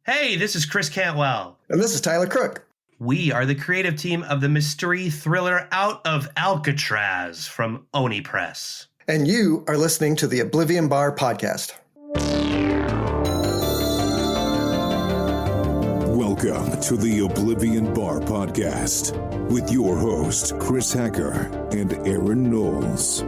Hey, this is Chris Cantwell. And this is Tyler Crook. We are the creative team of the mystery thriller Out of Alcatraz from Oni Press. And you are listening to the Oblivion Bar podcast. Welcome to the Oblivion Bar podcast with your host, Chris Hacker and Aaron Knowles.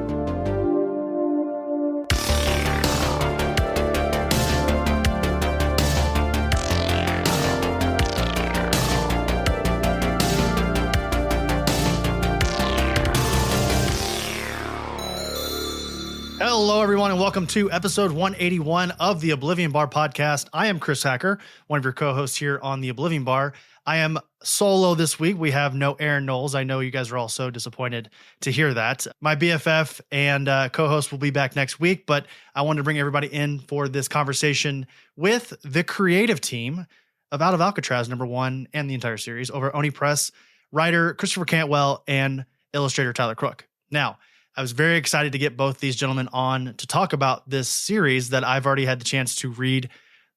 Hello, everyone, and welcome to episode 181 of the Oblivion Bar podcast. I am Chris Hacker, one of your co-hosts here on the Oblivion Bar. I am solo this week. We have no Aaron Knowles. I know you guys are all so disappointed to hear that. My BFF and co-host will be back next week, but I wanted to bring everybody in for this conversation with the creative team of Out of Alcatraz, #1, and the entire series over at Oni Press, writer Christopher Cantwell and illustrator Tyler Crook. Now, I was very excited to get both these gentlemen on to talk about this series that I've already had the chance to read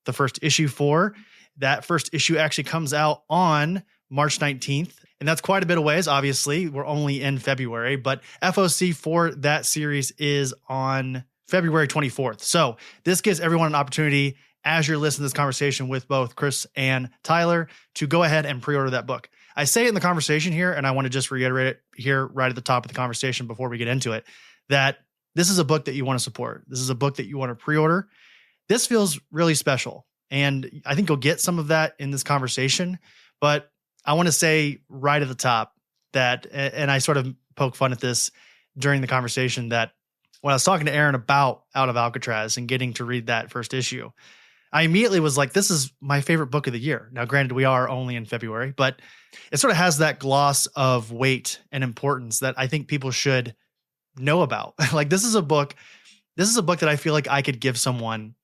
the first issue for. That first issue actually comes out on March 19th, and that's quite a bit of ways. Obviously, we're only in February, but FOC for that series is on February 24th. So this gives everyone an opportunity, as you're listening to this conversation with both Chris and Tyler, to go ahead and pre-order that book. I say it in the conversation here, and I want to just reiterate it here right at the top of the conversation before we get into it, that this is a book that you want to support. This is a book that you want to pre-order. This feels really special, and I think you'll get some of that in this conversation, but I want to say right at the top that, and I sort of poke fun at this during the conversation, that when I was talking to Aaron about Out of Alcatraz and getting to read that first issue, I immediately was like, this is my favorite book of the year. Now, granted, we are only in February, but it sort of has that gloss of weight and importance that I think people should know about. Like, this is a book that I feel like I could give someone,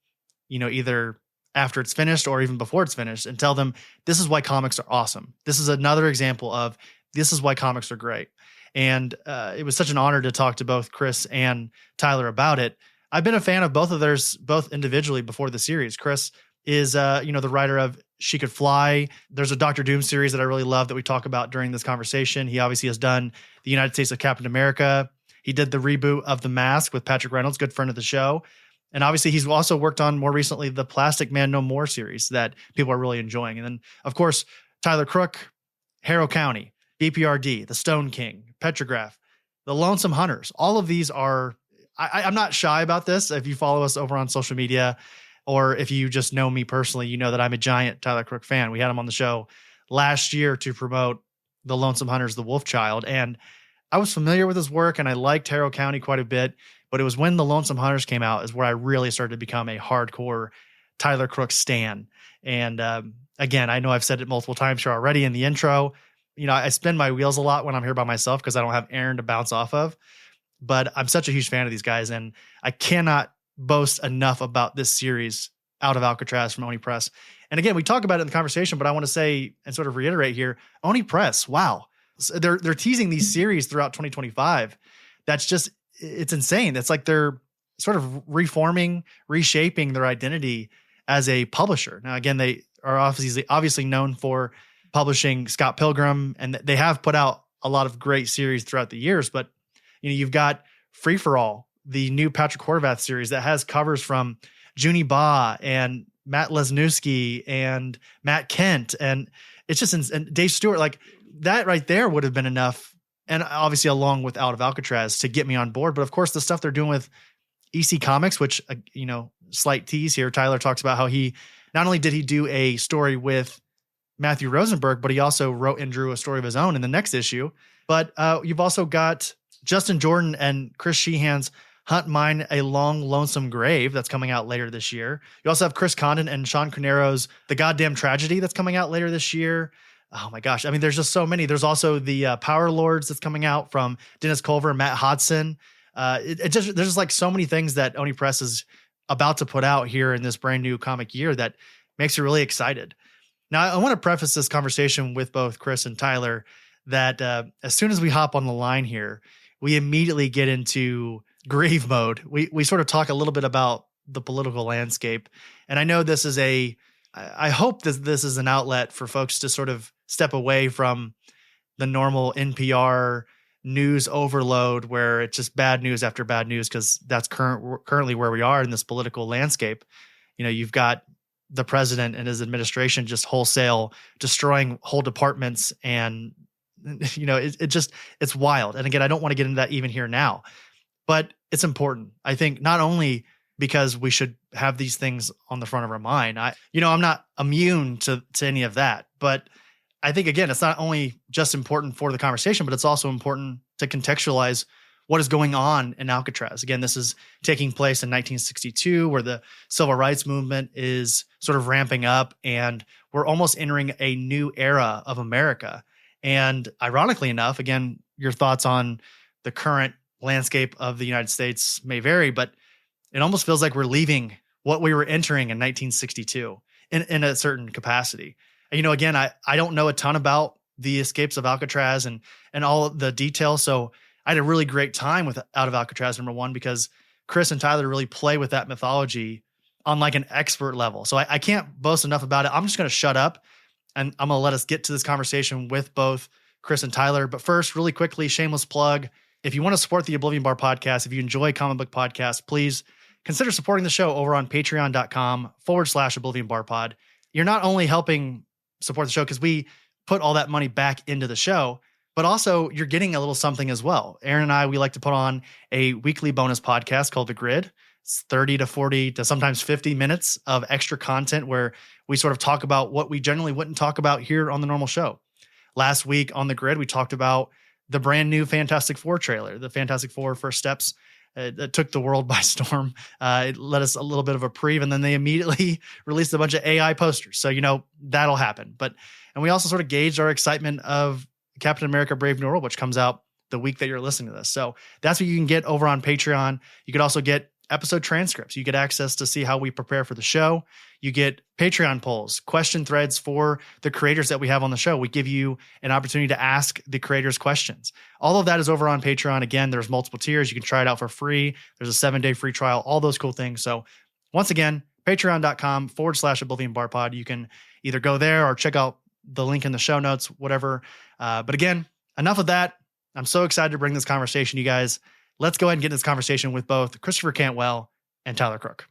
either after it's finished or even before it's finished, and tell them, this is why comics are awesome. This is another example of this is why comics are great. And it was such an honor to talk to both Chris and Tyler about it. I've been a fan of both of theirs, both individually before the series. Chris is, the writer of She Could Fly. There's a Doctor Doom series that I really love that we talk about during this conversation. He obviously has done the United States of Captain America. He did the reboot of The Mask with Patrick Reynolds, good friend of the show. And obviously he's also worked on more recently the Plastic Man No More series that people are really enjoying. And then, of course, Tyler Crook, Harrow County, BPRD, The Stone King, Petrograph, The Lonesome Hunters. All of these are... I'm not shy about this. If you follow us over on social media, or if you just know me personally, you know that I'm a giant Tyler Crook fan. We had him on the show last year to promote The Lonesome Hunters, The Wolf Child. And I was familiar with his work and I liked Harrow County quite a bit, but it was when The Lonesome Hunters came out is where I really started to become a hardcore Tyler Crook stan. And again, I know I've said it multiple times here already in the intro. I spin my wheels a lot when I'm here by myself because I don't have Aaron to bounce off of. But I'm such a huge fan of these guys, and I cannot boast enough about this series, Out of Alcatraz from Oni Press. And again, we talk about it in the conversation, but I want to say and sort of reiterate here, Oni Press, wow. So they're teasing these series throughout 2025. That's just, it's insane. It's like they're sort of reforming, reshaping their identity as a publisher. Now, again, they are obviously known for publishing Scott Pilgrim, and they have put out a lot of great series throughout the years, but you've got Free For All, the new Patrick Horvath series that has covers from Junie Ba and Matt Lesniewski and Matt Kent. And it's just, and Dave Stewart, like that right there would have been enough. And obviously along with Out of Alcatraz to get me on board. But of course, the stuff they're doing with EC Comics, which, slight tease here, Tyler talks about how he, not only did he do a story with Matthew Rosenberg, but he also wrote and drew a story of his own in the next issue. But you've also got Justin Jordan and Chris Sheehan's Hunt Mine a Long Lonesome Grave that's coming out later this year. You also have Chris Condon and Sean Carnero's The Goddamn Tragedy that's coming out later this year. Oh my gosh. I mean, there's just so many. There's also the Power Lords that's coming out from Dennis Culver and Matt Hodson. There's just like so many things that Oni Press is about to put out here in this brand new comic year that makes you really excited. Now, I want to preface this conversation with both Chris and Tyler that as soon as we hop on the line here, we immediately get into grave mode. We sort of talk a little bit about the political landscape. And I know this is a I hope that this is an outlet for folks to sort of step away from the normal NPR news overload where it's just bad news after bad news, because that's currently where we are in this political landscape. You've got the president and his administration just wholesale destroying whole departments, and it's wild. And again, I don't want to get into that even here now, but it's important. I think not only because we should have these things on the front of our mind. I'm not immune to any of that, but I think, again, it's not only just important for the conversation, but it's also important to contextualize what is going on in Alcatraz. Again, this is taking place in 1962, where the civil rights movement is sort of ramping up, and we're almost entering a new era of America. And ironically enough, again, your thoughts on the current landscape of the United States may vary, but it almost feels like we're leaving what we were entering in 1962 in a certain capacity. And, again, I don't know a ton about the escapes of Alcatraz and all of the details. So I had a really great time with Out of Alcatraz, number one, because Chris and Tyler really play with that mythology on like an expert level. So I can't boast enough about it. I'm just going to shut up, and I'm going to let us get to this conversation with both Chris and Tyler. But first, really quickly, shameless plug. If you want to support the Oblivion Bar podcast, if you enjoy comic book podcasts, please consider supporting the show over on patreon.com/Oblivion Bar Pod. You're not only helping support the show because we put all that money back into the show, but also you're getting a little something as well. Aaron and I, we like to put on a weekly bonus podcast called The Grid. It's 30 to 40 to sometimes 50 minutes of extra content where we sort of talk about what we generally wouldn't talk about here on the normal show. Last week on The Grid, we talked about the brand new Fantastic Four trailer, the Fantastic Four First Steps. That took the world by storm. It let us a little bit of a preview, and then they immediately released a bunch of AI posters. So, that'll happen. And we also sort of gauged our excitement of Captain America Brave New World, which comes out the week that you're listening to this. So that's what you can get over on Patreon. You could also get episode transcripts. You get access to see how we prepare for the show. You get Patreon polls, question threads for the creators that we have on the show. We give you an opportunity to ask the creators questions. All of that is over on Patreon. Again, there's multiple tiers. You can try it out for free. There's a 7-day free trial, all those cool things. So once again, patreon.com/Oblivion Bar Pod. You can either go there or check out the link in the show notes, whatever. But again, enough of that. I'm so excited to bring this conversation, you guys. Let's go ahead and get in this conversation with both Christopher Cantwell and Tyler Crook.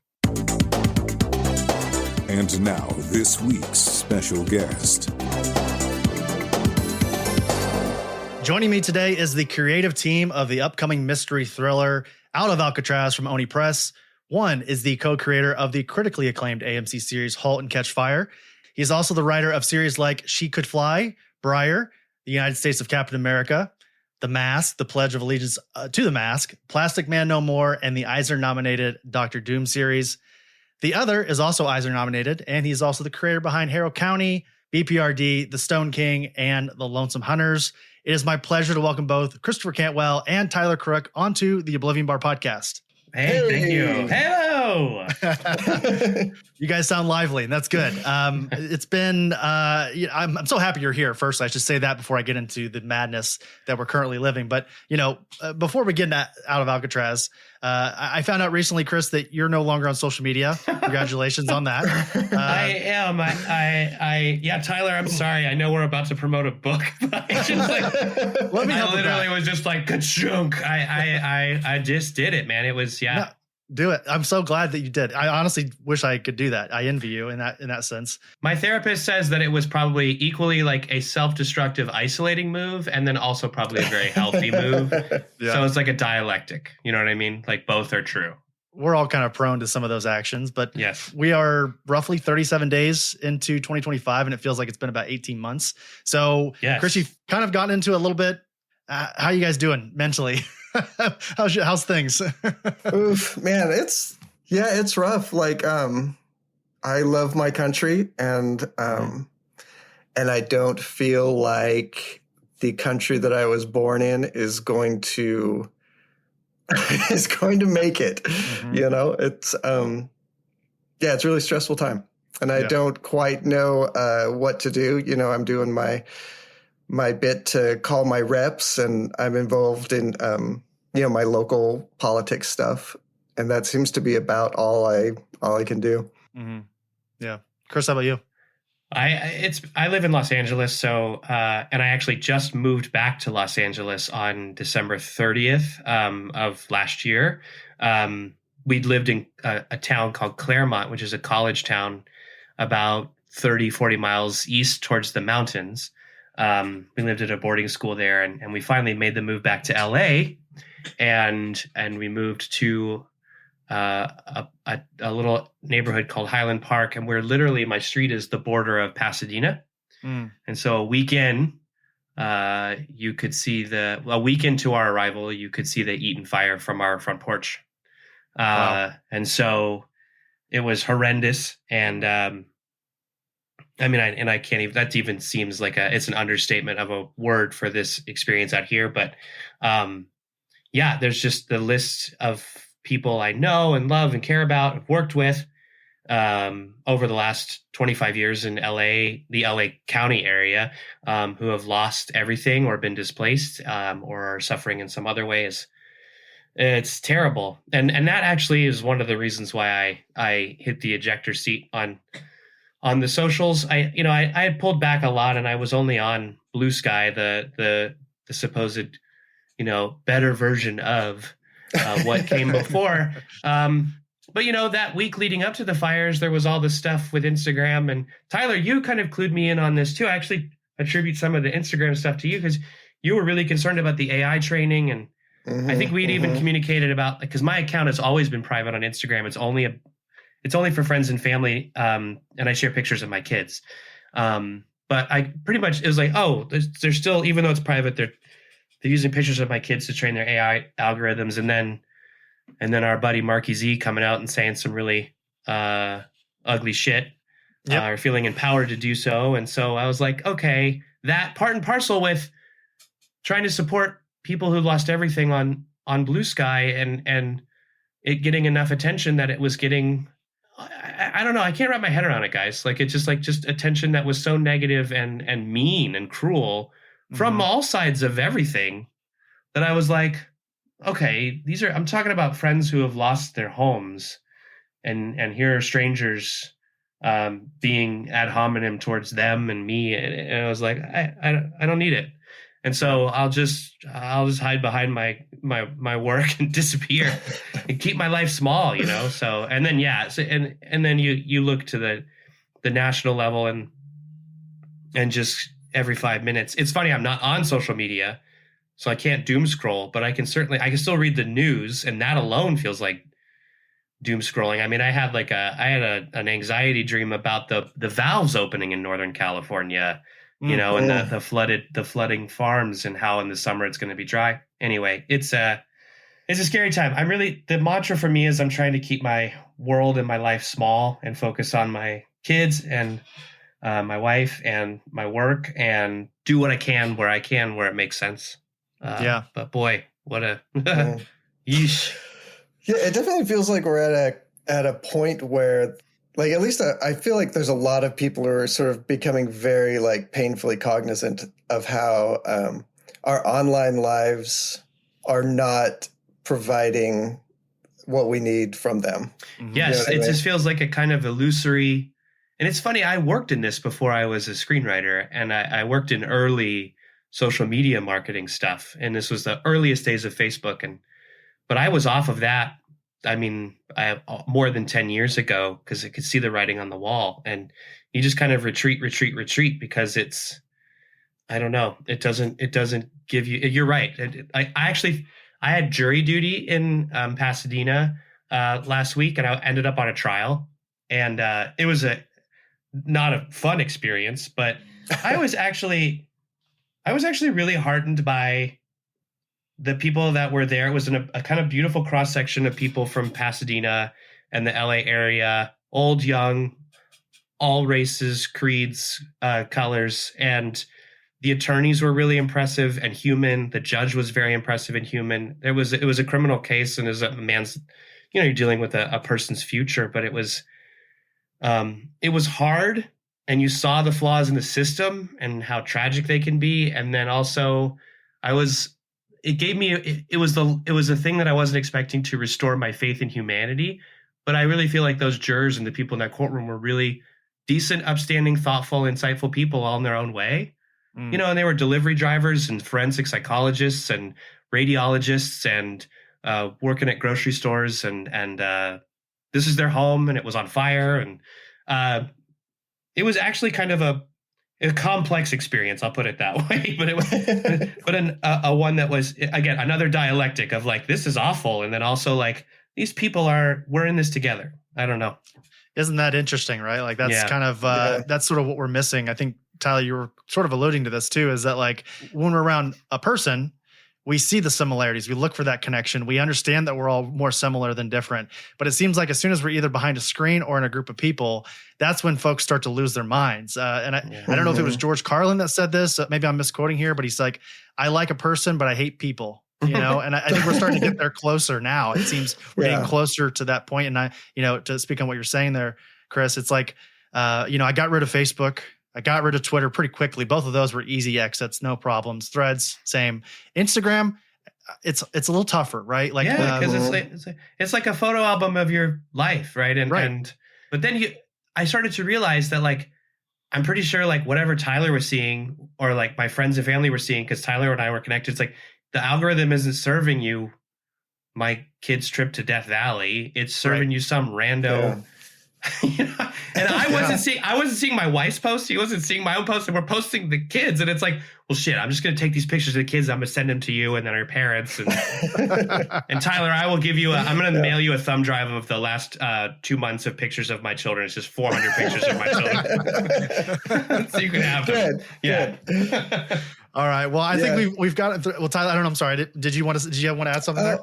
And now, this week's special guest. Joining me today is the creative team of the upcoming mystery thriller Out of Alcatraz from Oni Press. One is the co-creator of the critically acclaimed AMC series Halt and Catch Fire. He's also the writer of series like She Could Fly, Briar, The United States of Captain America, The Mask, The Pledge of Allegiance to the Mask, Plastic Man No More, and the Eisner-nominated Doctor Doom series. The other is also Eisner-nominated, and he's also the creator behind Harrow County, BPRD, The Stone King, and The Lonesome Hunters. It is my pleasure to welcome both Christopher Cantwell and Tyler Crook onto the Oblivion Bar podcast. Hey, thank you. Hello. You guys sound lively, and that's good. It's been, I'm so happy you're here. First, I should say that before I get into the madness that we're currently living. But, before we get out of Alcatraz, I found out recently, Chris, that you're no longer on social media. Congratulations on that. I am. Yeah, Tyler, I'm sorry. I know we're about to promote a book, but I just literally was just like, ka-chunk. I just did it, man. It was, yeah. No, do it. I'm so glad that you did. I honestly wish I could do that. I envy you in that sense. My therapist says that it was probably equally like a self-destructive, isolating move, and then also probably a very healthy move. Yeah. So it's like a dialectic. You know what I mean? Like both are true. We're all kind of prone to some of those actions, but yes, we are roughly 37 days into 2025, and it feels like it's been about 18 months. So, yes. Chris, you've kind of gotten into a little bit. How you guys doing mentally? How's things? Oof, man, it's rough. Like, I love my country, and I don't feel like the country that I was born in is going to make it. Mm-hmm. It's it's a really stressful time, and I don't quite know what to do. I'm doing my bit to call my reps, and I'm involved in my local politics stuff, and that seems to be about all I can do. Mm-hmm. Yeah. Chris, how about you? I live in Los Angeles, so and I actually just moved back to Los Angeles on December 30th of last year. We'd lived in a town called Claremont, which is a college town about 30, 40 miles east towards the mountains. We lived at a boarding school there, and we finally made the move back to LA, and we moved to a little neighborhood called Highland Park, and we're literally, my street is the border of Pasadena. And so a week into our arrival, you could see the Eaton fire from our front porch. Wow. And so it was horrendous. And I can't even, that even seems like it's an understatement of a word for this experience out here. But there's just the list of people I know and love and care about, have worked with over the last 25 years in LA, the LA County area, who have lost everything or been displaced or are suffering in some other ways. It's terrible. And that actually is one of the reasons why I hit the ejector seat on the socials. I had pulled back a lot, and I was only on Blue Sky, the supposed, better version of what came before. But that week leading up to the fires, there was all this stuff with Instagram. And Tyler, you kind of clued me in on this too. I actually attribute some of the Instagram stuff to you, because you were really concerned about the AI training. And I think we'd even communicated about, because my account has always been private on Instagram. It's only for friends and family. And I share pictures of my kids. But I pretty much, it was like, they're still, even though it's private, they're using pictures of my kids to train their AI algorithms. And then our buddy Marky Z coming out and saying some really ugly shit, or feeling empowered to do so. And so I was like, okay, that part and parcel with trying to support people who lost everything on Blue Sky, and it getting enough attention that it was getting, I don't know, I can't wrap my head around it, guys. Like, it's just attention that was so negative and mean and cruel from all sides of everything, that I was like, okay, I'm talking about friends who have lost their homes, and here are strangers being ad hominem towards them and me. And I was like, I don't need it. And so I'll just hide behind my work and disappear and keep my life small, So, and then, and then you look to the national level, and just every 5 minutes. It's funny, I'm not on social media, so I can't doom scroll, but I can still read the news, and that alone feels like doom scrolling. I mean, I had an anxiety dream about the valves opening in Northern California, and the flooding farms, and how in the summer it's going to be dry. Anyway, it's a scary time. The mantra for me is I'm trying to keep my world and my life small and focus on my kids and my wife and my work, and do what I can where it makes sense. But boy, what a yeesh. Yeah, it definitely feels like we're at a point where, like, at least I feel like there's a lot of people who are sort of becoming very, like, painfully cognizant of how our online lives are not providing what we need from them. Yes, it just feels like a kind of illusory. And it's funny, I worked in this before I was a screenwriter, and I worked in early social media marketing stuff. And this was the earliest days of Facebook. But I was off of that. I mean, more than 10 years ago, because I could see the writing on the wall, and you just kind of retreat, because I don't know. It doesn't give you, you're right. I had jury duty in Pasadena last week, and I ended up on a trial, and it was not a fun experience, but I was actually really heartened by the people that were there. It was a kind of beautiful cross section of people from Pasadena and the LA area, old, young, all races, creeds, colors. And the attorneys were really impressive and human. The judge was very impressive and human. It was a criminal case, and as a man's, you're dealing with a person's future, but it was hard, and you saw the flaws in the system and how tragic they can be. And then also it was a thing that I wasn't expecting to restore my faith in humanity. But I really feel like those jurors and the people in that courtroom were really decent, upstanding, thoughtful, insightful people all in their own way. Mm. You know, and they were delivery drivers and forensic psychologists and radiologists and working at grocery stores. And this is their home, and it was on fire. And it was actually kind of a complex experience. I'll put it that way. But it was, a one that was, again, another dialectic of like, this is awful. And then also like, these people we're in this together. I don't know. Isn't that interesting, right? Like that's kind of, that's sort of what we're missing. I think, Tyler, you were sort of alluding to this too, is that like when we're around a person, we see the similarities. We look for that connection. We understand that we're all more similar than different. But it seems like as soon as we're either behind a screen or in a group of people, that's when folks start to lose their minds. And I don't know if it was George Carlin that said this. Maybe I'm misquoting here, but he's like, I like a person, but I hate people. You know, and I think we're starting to get there closer now. It seems we're getting closer to that point. And to speak on what you're saying there, Chris, it's like, I got rid of Facebook. I got rid of Twitter pretty quickly. Both of those were easy exits, no problems. Threads, same. Instagram, it's a little tougher, right? Like, because it's like a photo album of your life, right? But then I started to realize that like, I'm pretty sure like whatever Tyler was seeing or like my friends and family were seeing, because Tyler and I were connected, it's like the algorithm isn't serving you my kid's trip to Death Valley. It's serving you some rando. And I wasn't seeing my wife's post. He wasn't seeing my own post, and we're posting the kids. And it's like, well, shit, I'm just going to take these pictures of the kids. I'm going to send them to you and then our parents. And, and Tyler, I will give you I'm going to mail you a thumb drive of the last 2 months of pictures of my children. It's just 400 pictures of my children. So you can have them. Good. All right. Well, I think we've got it. Well, Tyler, I don't know. I'm sorry. Did you want to add something there?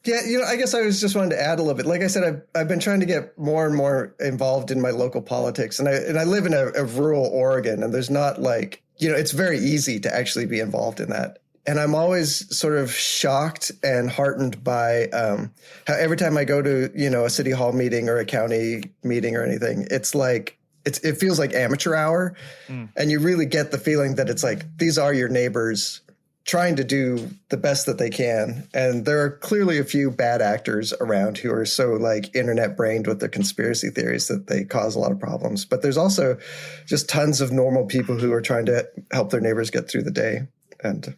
Yeah. I guess I was just wanted to add a little bit. Like I said, I've been trying to get more and more involved in my local politics, and I live in a rural Oregon, and there's not like, it's very easy to actually be involved in that. And I'm always sort of shocked and heartened by how every time I go to, a city hall meeting or a county meeting or anything, it's like, it feels like amateur hour, and you really get the feeling that it's like, these are your neighbors trying to do the best that they can. And there are clearly a few bad actors around who are so like internet brained with their conspiracy theories that they cause a lot of problems. But there's also just tons of normal people who are trying to help their neighbors get through the day. And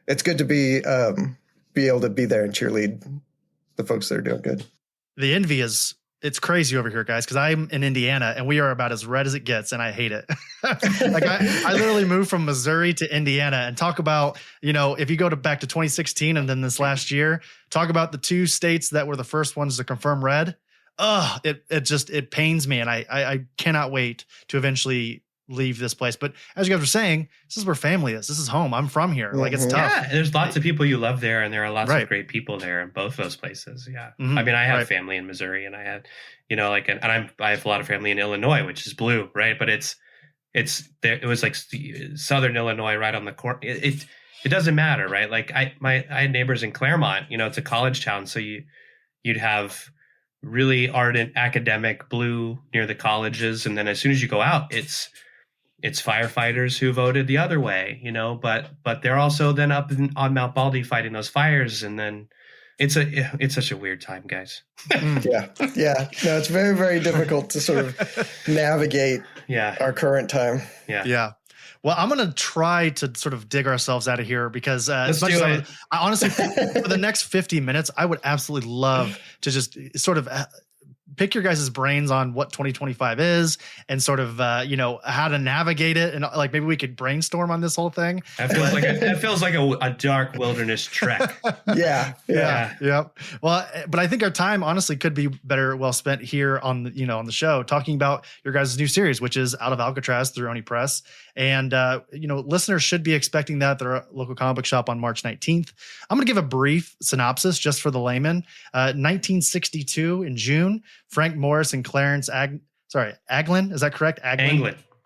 it's good to be able to be there and cheerlead the folks that are doing good. The envy it's crazy over here, guys, because I'm in Indiana and we are about as red as it gets, and I hate it. Like I literally moved from Missouri to Indiana, and talk about, if you go back to 2016 and then this last year, talk about the two states that were the first ones to confirm red. It pains me, and I cannot wait to eventually leave this place. But as you guys were saying, this is where family is. This is home. I'm from here. Like, it's tough. Yeah, there's lots of people you love there, and there are lots of great people there in both those places. Yeah. I mean, I have family in Missouri, and I had, I have a lot of family in Illinois, which is blue, right? But it was like Southern Illinois right on the corner. It doesn't matter, right? Like I had neighbors in Claremont, it's a college town. So you'd have really ardent academic blue near the colleges. And then as soon as you go out, it's firefighters who voted the other way, but they're also then up on Mount Baldy fighting those fires. And then it's such a weird time, guys. Yeah. No, it's very, very difficult to sort of navigate our current time. Yeah. Well, I'm going to try to sort of dig ourselves out of here, because as much as I honestly, for the next 50 minutes, I would absolutely love to just sort of pick your guys' brains on what 2025 is, and sort of, how to navigate it. And like, maybe we could brainstorm on this whole thing. That feels like a dark wilderness trek. Yeah. Well, but I think our time honestly could be better well spent here on the show, talking about your guys' new series, which is Out of Alcatraz through Oni Press. And, listeners should be expecting that at their local comic book shop on March 19th. I'm going to give a brief synopsis just for the layman. 1962 in June, Frank Morris and Clarence Anglin, is that correct?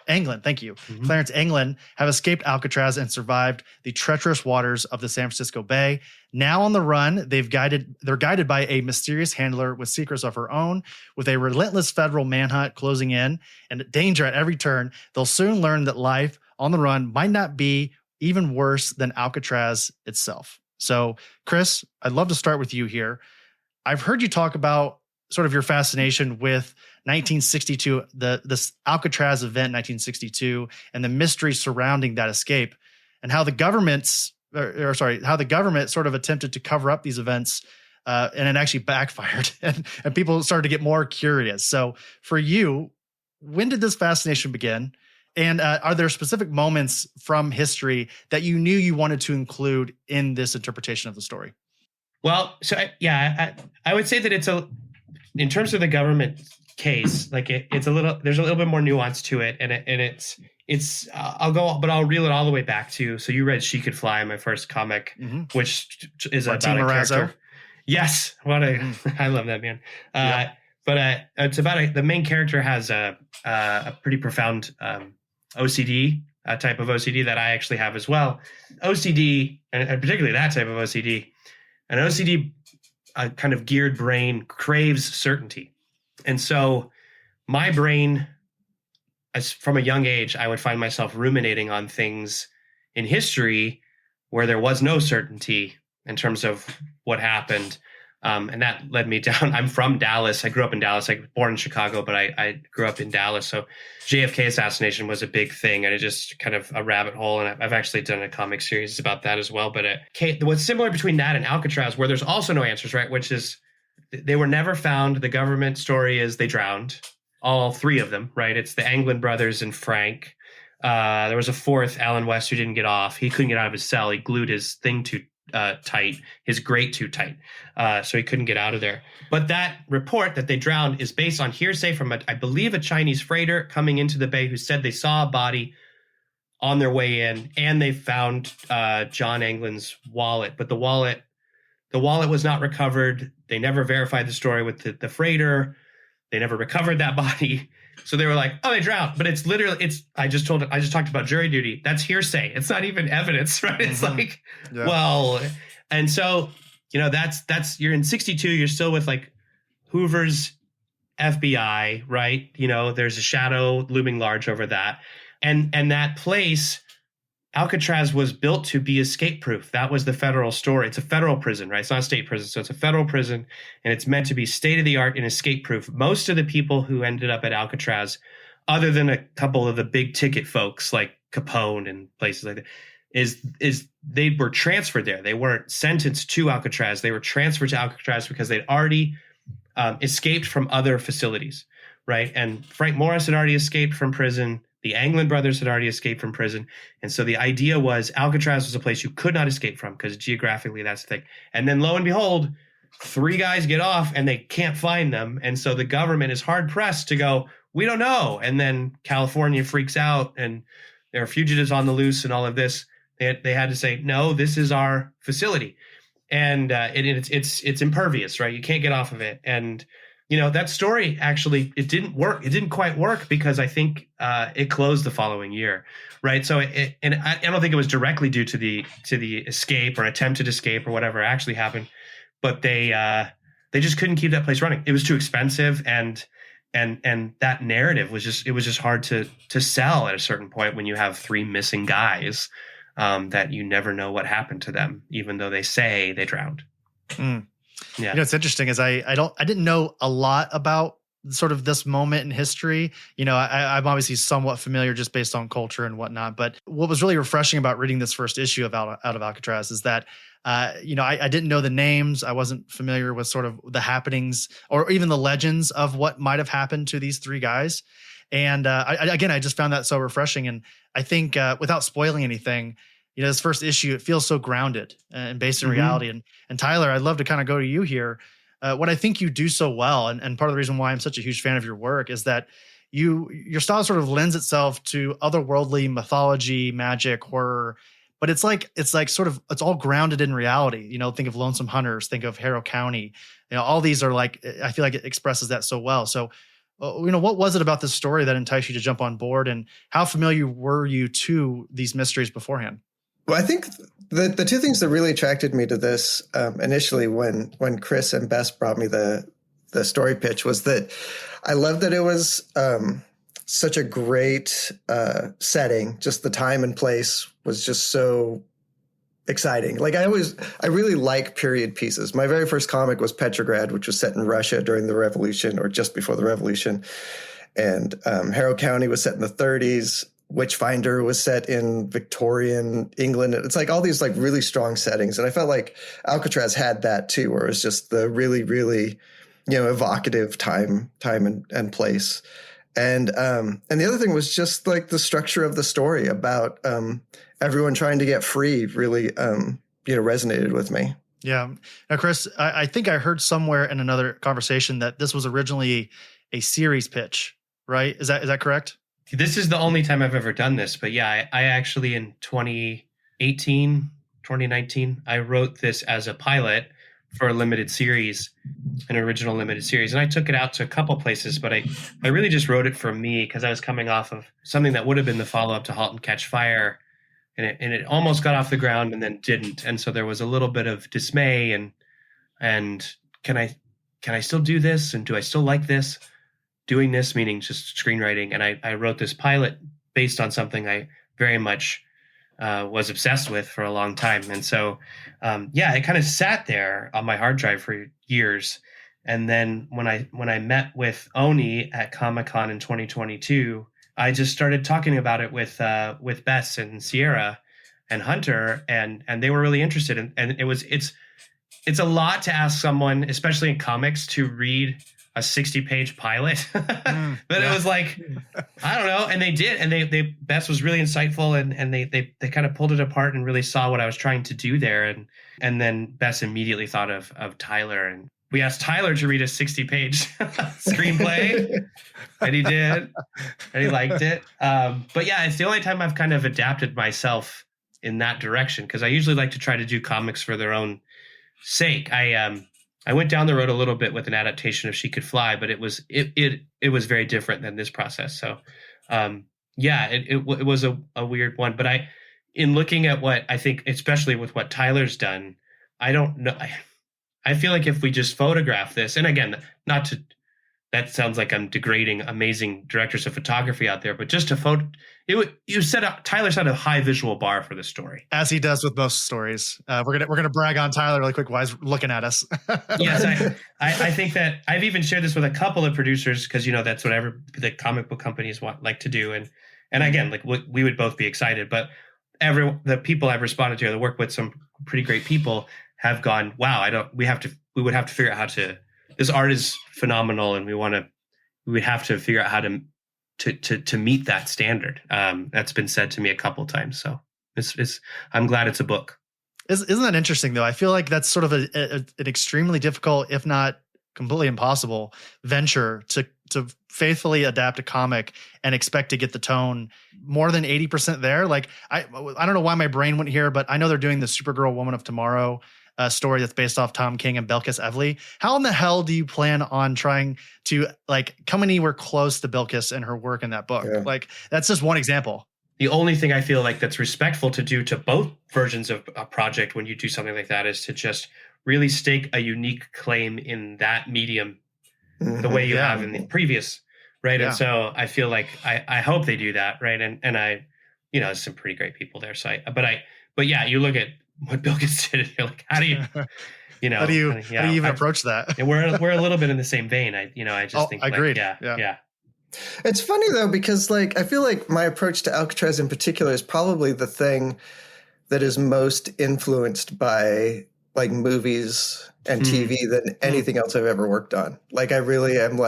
Anglin, thank you. Mm-hmm. Clarence Anglin have escaped Alcatraz and survived the treacherous waters of the San Francisco Bay. Now on the run, they're guided by a mysterious handler with secrets of her own. With a relentless federal manhunt closing in and danger at every turn, they'll soon learn that life on the run might not be even worse than Alcatraz itself. So, Chris, I'd love to start with you here. I've heard you talk about sort of your fascination with 1962, this Alcatraz event in 1962, and the mystery surrounding that escape, and how the government sort of attempted to cover up these events, and it actually backfired, and people started to get more curious. So for you, when did this fascination begin? And are there specific moments from history that you knew you wanted to include in this interpretation of the story? Well, so I would say that in terms of the government case, like there's a little bit more nuance to it, and I'll reel it all the way back to, so you read She Could Fly, my first comic, which is Martin about a Morazzo. character. Yes, I love that man. But it's about the main character has a pretty profound OCD, type of OCD that I actually have as well. OCD, and particularly that type of OCD. An OCD kind of geared brain craves certainty. And so my brain, as from a young age, I would find myself ruminating on things in history where there was no certainty in terms of what happened. And that led me down. I'm from Dallas. I grew up in Dallas. I was born in Chicago, but I grew up in Dallas. So JFK assassination was a big thing, and it just kind of a rabbit hole. And I've actually done a comic series about that as well. But what's similar between that and Alcatraz, where there's also no answers, right? Which is they were never found. The government story is they drowned, all three of them, right? It's the Anglin brothers and Frank. There was a fourth, Alan West, who didn't get off. He couldn't get out of his cell. He glued his thing too tight, his grate too tight, so he couldn't get out of there. But that report that they drowned is based on hearsay from, I believe, a Chinese freighter coming into the bay who said they saw a body on their way in, and they found John Anglin's wallet. But the wallet was not recovered. They never verified the story with the freighter. They never recovered that body. So they were like, oh, they drowned. But it's literally, I just talked about jury duty. That's hearsay. It's not even evidence, right? It's like, well, and so, that's, you're in 62, you're still with like Hoover's FBI, right? There's a shadow looming large over that. And that place, Alcatraz, was built to be escape proof. That was the federal story. It's a federal prison, right? It's not a state prison. So it's a federal prison, and it's meant to be state of the art and escape proof. Most of the people who ended up at Alcatraz, other than a couple of the big ticket folks like Capone and places like that, is they were transferred there. They weren't sentenced to Alcatraz. They were transferred to Alcatraz because they'd already escaped from other facilities, right? And Frank Morris had already escaped from prison. The Anglin brothers had already escaped from prison. And so the idea was Alcatraz was a place you could not escape from because geographically that's the thing. And then lo and behold, 3 guys get off and they can't find them. And so the government is hard pressed to go, we don't know. And then California freaks out and there are fugitives on the loose and all of this. They had to say, no, this is our facility. And it's impervious, right? You can't get off of it. And that story actually, it didn't work. It didn't quite work because I think it closed the following year, right? So I don't think it was directly due to the escape or attempted escape or whatever actually happened, but they just couldn't keep that place running. It was too expensive, and that narrative was just hard to sell at a certain point when you have 3 missing guys that you never know what happened to them, even though they say they drowned. Mm. Yeah. What's interesting is I didn't know a lot about sort of this moment in history. I'm obviously somewhat familiar just based on culture and whatnot. But what was really refreshing about reading this first issue of Out of Alcatraz is that, I didn't know the names. I wasn't familiar with sort of the happenings or even the legends of what might have happened to these 3 guys. And I just found that so refreshing. And I think without spoiling anything, this first issue, it feels so grounded and based in reality. And Tyler, I'd love to kind of go to you here. What I think you do so well, and part of the reason why I'm such a huge fan of your work is that your style sort of lends itself to otherworldly mythology, magic, horror, but it's all grounded in reality. Think of Lonesome Hunters, think of Harrow County. All these are like, I feel like it expresses that so well. So, what was it about this story that enticed you to jump on board, and how familiar were you to these mysteries beforehand? Well, I think the 2 things that really attracted me to this initially when Chris and Bess brought me the story pitch was that I loved that it was such a great setting. Just the time and place was just so exciting. Like I really like period pieces. My very first comic was Petrograd, which was set in Russia during the revolution or just before the revolution. And Harrow County was set in the 30s. Witchfinder was set in Victorian England. It's like all these like really strong settings. And I felt like Alcatraz had that too, where it was just the really, really, evocative time and place. And the other thing was just like the structure of the story about everyone trying to get free really, resonated with me. Yeah. Now, Chris, I think I heard somewhere in another conversation that this was originally a series pitch, right? Is that correct? This is the only time I've ever done this, but yeah, I actually in 2019, I wrote this as a pilot for a limited series, an original limited series. And I took it out to a couple places, but I really just wrote it for me because I was coming off of something that would have been the follow-up to *Halt and Catch Fire*. And it almost got off the ground and then didn't. And so there was a little bit of dismay and can I still do this? And do I still like this? Doing this, meaning just screenwriting. And I wrote this pilot based on something I very much was obsessed with for a long time. And so, it kind of sat there on my hard drive for years. And then when I met with Oni at Comic-Con in 2022, I just started talking about it with Bess and Sierra and Hunter, and they were really interested. And it's a lot to ask someone, especially in comics, to read a 60-page pilot. But it was like, I don't know. And they did. And they Bess was really insightful, and they kind of pulled it apart and really saw what I was trying to do there. And then Bess immediately thought of Tyler, and we asked Tyler to read a 60-page screenplay, and he did, and he liked it. But yeah, it's the only time I've kind of adapted myself in that direction, because I usually like to try to do comics for their own sake. I went down the road a little bit with an adaptation of She Could Fly, but it was very different than this process. So it was a weird one. But in looking at what I think, especially with what Tyler's done, I don't know. I feel like if we just photograph this, and again, that sounds like I'm degrading amazing directors of photography out there, but just to Tyler set a high visual bar for the story, as he does with most stories. We're gonna brag on Tyler really quick while he's looking at us. Yes, I think that I've even shared this with a couple of producers, because that's what the comic book companies like to do, and again, like we would both be excited, but the people I've responded to, I work with some pretty great people, have gone, wow, we would have to figure out how to. This art is phenomenal, and we would have to figure out how to meet that standard. That's been said to me a couple times. So I'm glad it's a book. Isn't that interesting though? I feel like that's sort of an extremely difficult, if not completely impossible venture to faithfully adapt a comic and expect to get the tone more than 80% there. Like I don't know why my brain went here, but I know they're doing the Supergirl Woman of Tomorrow story that's based off Tom King and Belkis Evely. How in the hell do you plan on trying to come anywhere close to Belkis and her work in that book? Yeah. Like that's just one example. The only thing I feel like that's respectful to do to both versions of a project when you do something like that is to just really stake a unique claim in that medium the way you have in the previous, right? Yeah. And so I feel like I hope they do that, right? And I, there's some pretty great people there. So but you look at what Belkis did, and you're like, how do you, how do you even approach that? And we're a little bit in the same vein. I just think, agreed. Yeah. It's funny though, because I feel like my approach to Alcatraz in particular is probably the thing that is most influenced by movies and TV than anything else I've ever worked on. I really am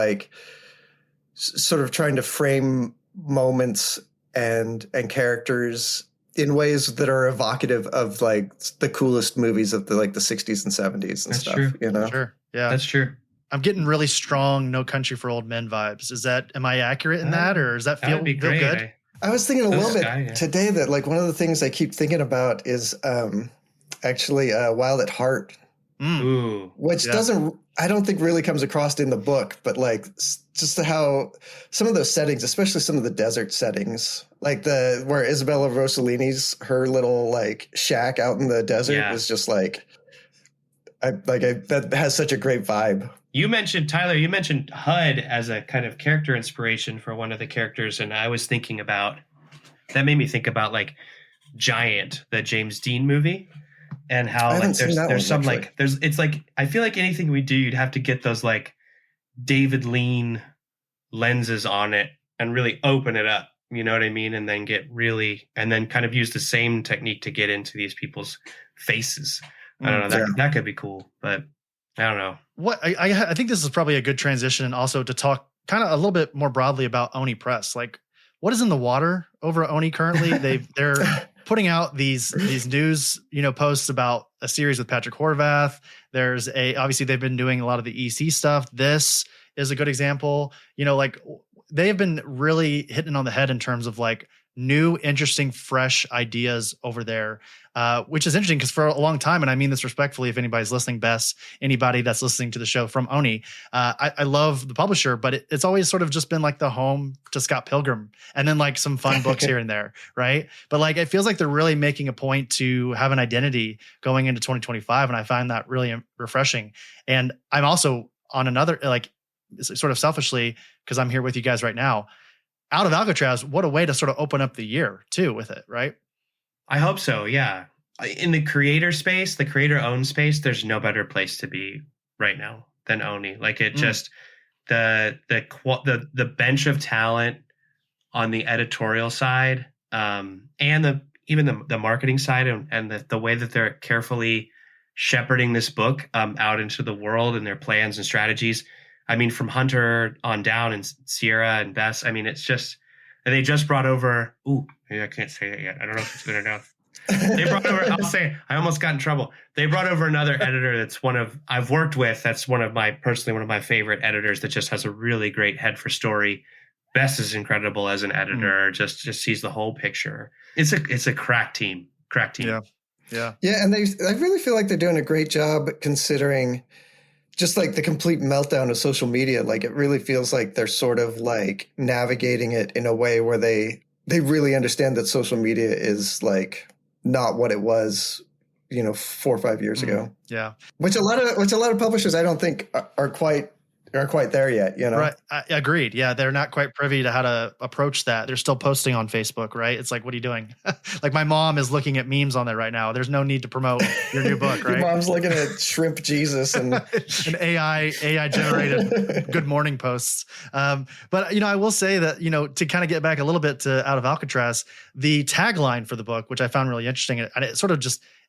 sort of trying to frame moments and characters in ways that are evocative of the coolest movies of the 60s and 70s and That's stuff. True. Sure. Yeah. That's true. I'm getting really strong No Country for Old Men vibes. Am I accurate in that, or does that feel good? I was thinking a little bit today that one of the things I keep thinking about is actually Wild at Heart, which I don't think really comes across in the book, but just how some of those settings, especially some of the desert settings, where Isabella Rossellini's her little shack out in the desert is just that has such a great vibe. You mentioned HUD as a kind of character inspiration for one of the characters, and I was thinking about that. Made me think about Giant, the James Dean movie. and how I like haven't seen that there's one, some actually. like it's like I feel like anything we do, you'd have to get those like David Lean lenses on it and really open it up. You know what I mean? And then kind of use the same technique to get into these people's faces. I don't know. That could be cool, but I don't know. What I think this is probably a good transition also to talk kind of a little bit more broadly about Oni Press. Like, what is in the water over at Oni currently? They're putting out these news, posts about a series with Patrick Horvath. There's obviously they've been doing a lot of the EC stuff. This is a good example. Like they have been really hitting on the head in terms of like new, interesting, fresh ideas over there, which is interesting because for a long time, and I mean this respectfully, if anybody's listening, anybody that's listening to the show from Oni, I love the publisher, but it's always sort of just been like the home to Scott Pilgrim and then like some fun books here and there, right? But like it feels like they're really making a point to have an identity going into 2025, and I find that really refreshing. And I'm also on another, like sort of selfishly, because I'm here with you guys right now, out of Alcatraz, what a way to sort of open up the year too with it, right? I hope so. Yeah. In the creator space, the creator owned space, there's no better place to be right now than Oni. Like it just the bench of talent on the editorial side, and even the marketing side and the way that they're carefully shepherding this book out into the world and their plans and strategies. I mean, from Hunter on down and Sierra and Bess, I mean, it's just, and they just brought over, I can't say it yet. I don't know if it's good enough. They brought over, I'll say, I almost got in trouble. They brought over another editor that's I've worked with, that's personally one of my favorite editors that just has a really great head for story. Bess is incredible as an editor, just sees the whole picture. It's a crack team. Yeah. Yeah. And I really feel like they're doing a great job considering just like the complete meltdown of social media. Like it really feels like they're sort of like navigating it in a way where they really understand that social media is like not what it was, 4 or 5 years ago. Yeah. Which a lot of publishers I don't think are quite there yet, Right. Agreed. Yeah. They're not quite privy to how to approach that. They're still posting on Facebook, right? It's like, what are you doing? Like my mom is looking at memes on there right now. There's no need to promote your new book, right? Your mom's looking at Shrimp Jesus and AI generated good morning posts. But I will say that, to kind of get back a little bit to Out of Alcatraz, the tagline for the book, which I found really interesting, and it sort of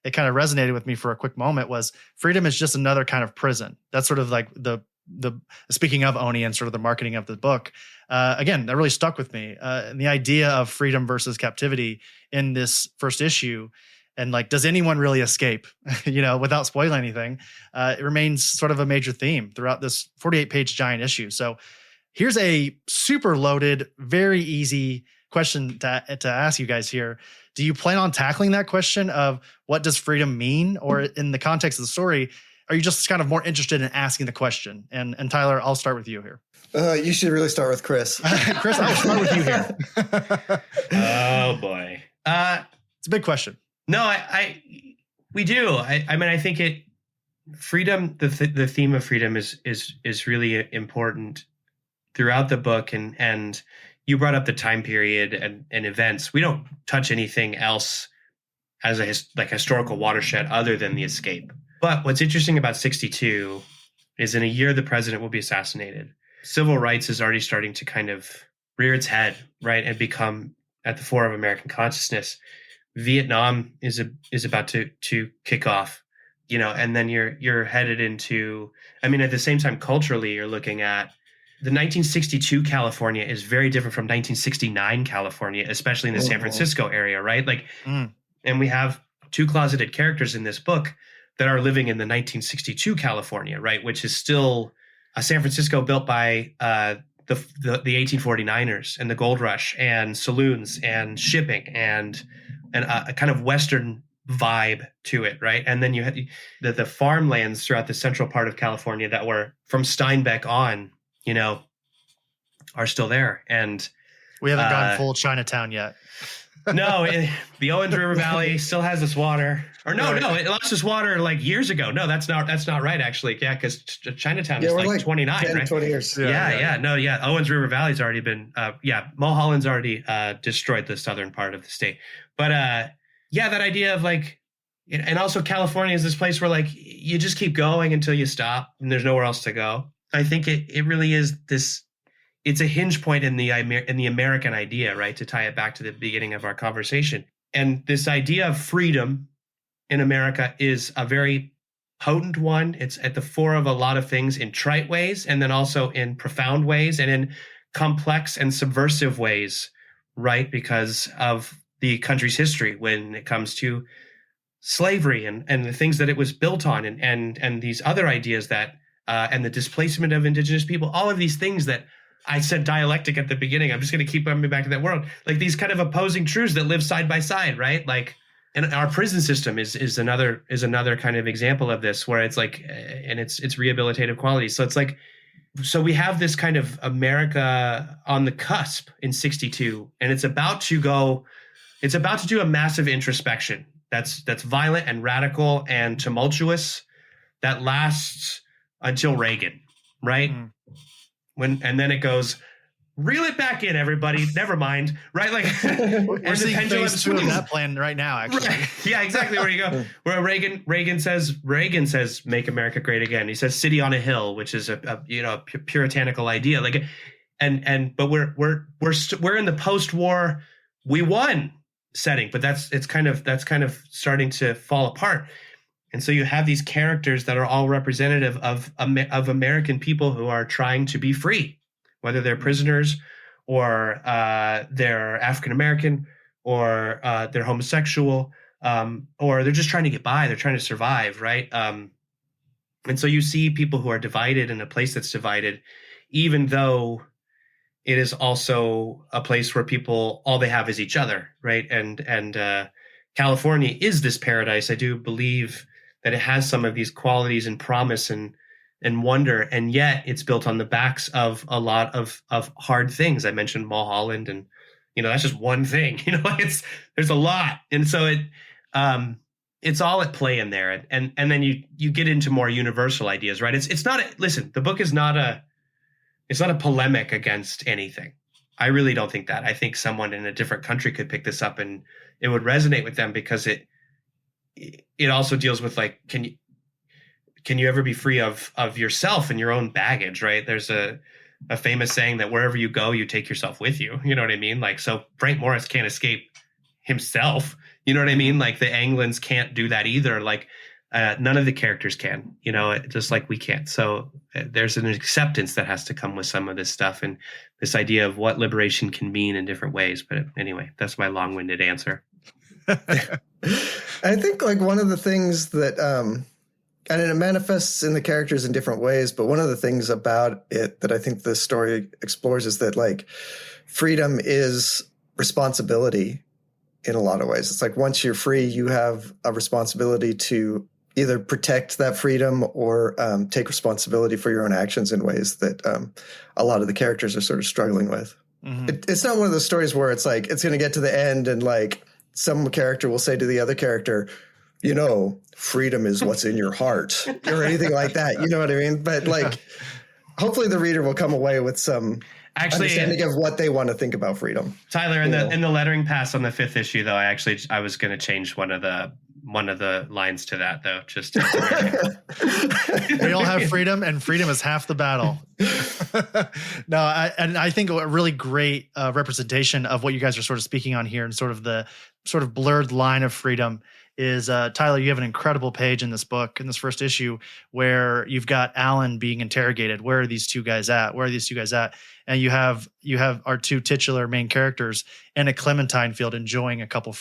it kind of resonated with me for a quick moment, was freedom is just another kind of prison. That's sort of like the speaking of Oni and sort of the marketing of the book, again, that really stuck with me. And the idea of freedom versus captivity in this first issue, and like, does anyone really escape? Without spoiling anything, it remains sort of a major theme throughout this 48-page giant issue. So, here's a super loaded, very easy question to ask you guys here. Do you plan on tackling that question of what does freedom mean, or in the context of the story? Are you just kind of more interested in asking the question? And Tyler, I'll start with you here. You should really start with Chris. Chris, I'll start with you here. Oh boy. It's a big question. No, we do. I mean, I think freedom, the theme of freedom is really important throughout the book. And you brought up the time period and events. We don't touch anything else as a historical watershed other than the escape. But what's interesting about 62 is in a year the president will be assassinated. Civil rights is already starting to kind of rear its head, right, and become at the fore of American consciousness. Vietnam is about to kick off, and then you're headed into, I mean, at the same time, culturally, you're looking at the 1962 California is very different from 1969 California, especially in the San Francisco area, right? Like, and we have two closeted characters in this book that are living in the 1962 California, right? Which is still a San Francisco built by the 1849ers and the gold rush and saloons and shipping and a kind of Western vibe to it, right? And then you had the farmlands throughout the central part of California that were from Steinbeck on, are still there. And we haven't gone full Chinatown yet. No, the Owens River Valley still has this water. Or no, it lost its water like years ago. No, that's not right actually. Yeah, because Chinatown is like 29, 10, right? 20 years. Yeah. Owens River Valley's already been Mulholland's already destroyed the southern part of the state. But that idea of like and also California is this place where like you just keep going until you stop and there's nowhere else to go. I think it really is this. It's a hinge point in the American idea, right? To tie it back to the beginning of our conversation. And this idea of freedom in America is a very potent one. It's at the fore of a lot of things in trite ways, and then also in profound ways, and in complex and subversive ways, right? Because of the country's history when it comes to slavery and the things that it was built on, and these other ideas that and the displacement of indigenous people, all of these things that I said dialectic at the beginning. I'm just going to keep coming back to that world, like these kind of opposing truths that live side by side, right? Like, and our prison system is another kind of example of this, where it's like, and it's rehabilitative qualities. So it's like, so we have this kind of America on the cusp in 62, and it's about to do a massive introspection that's violent and radical and tumultuous that lasts until Reagan, right? Mm. And then it goes, reel it back in, everybody. Never mind, right? Like, we're seeing phase 2 of that plan right now, actually. Right. Yeah, exactly. Where you go, where Reagan says, "Make America Great Again." He says, "City on a Hill," which is a puritanical idea. Like, but we're in the post-war, we won setting, but that's kind of starting to fall apart. And so you have these characters that are all representative of American people who are trying to be free, whether they're prisoners or they're African American or they're homosexual or they're just trying to get by. They're trying to survive, right? And so you see people who are divided in a place that's divided, even though it is also a place where people, all they have is each other, right? And California is this paradise. I do believe that it has some of these qualities and promise and wonder, and yet it's built on the backs of a lot of hard things. I mentioned Mulholland, and that's just one thing. There's a lot, and so it's all at play in there, and then you get into more universal ideas, right? It's not listen, the book is not a polemic against anything. I really don't think that. I think someone in a different country could pick this up and it would resonate with them, because it also deals with, like, can you ever be free of yourself and your own baggage, right? There's a famous saying that wherever you go, you take yourself with you. You know what I mean? Like, so Frank Morris can't escape himself. You know what I mean? Like, the Anglins can't do that either. Like, none of the characters can, just like we can't. So there's an acceptance that has to come with some of this stuff, and this idea of what liberation can mean in different ways. But anyway, that's my long-winded answer. I think, like, one of the things that, and it manifests in the characters in different ways, but one of the things about it that I think the story explores is that, like, freedom is responsibility in a lot of ways. It's like, once you're free, you have a responsibility to either protect that freedom or take responsibility for your own actions in ways that a lot of the characters are sort of struggling with. Mm-hmm. It's not one of those stories where it's like, it's going to get to the end and, like, some character will say to the other character, freedom is what's in your heart, or anything like that. You know what I mean? But, like, hopefully the reader will come away with some understanding of what they want to think about freedom. Tyler, in the lettering pass on the 5th issue, though, I was going to change one of the lines to that, though, just to we all have freedom, and freedom is half the battle. No, I think a really great representation of what you guys are sort of speaking on here, and sort of the sort of blurred line of freedom is, Tyler, you have an incredible page in this book, in this first issue, where you've got Alan being interrogated. Where are these two guys at? And you have our two titular main characters in a clementine field enjoying a couple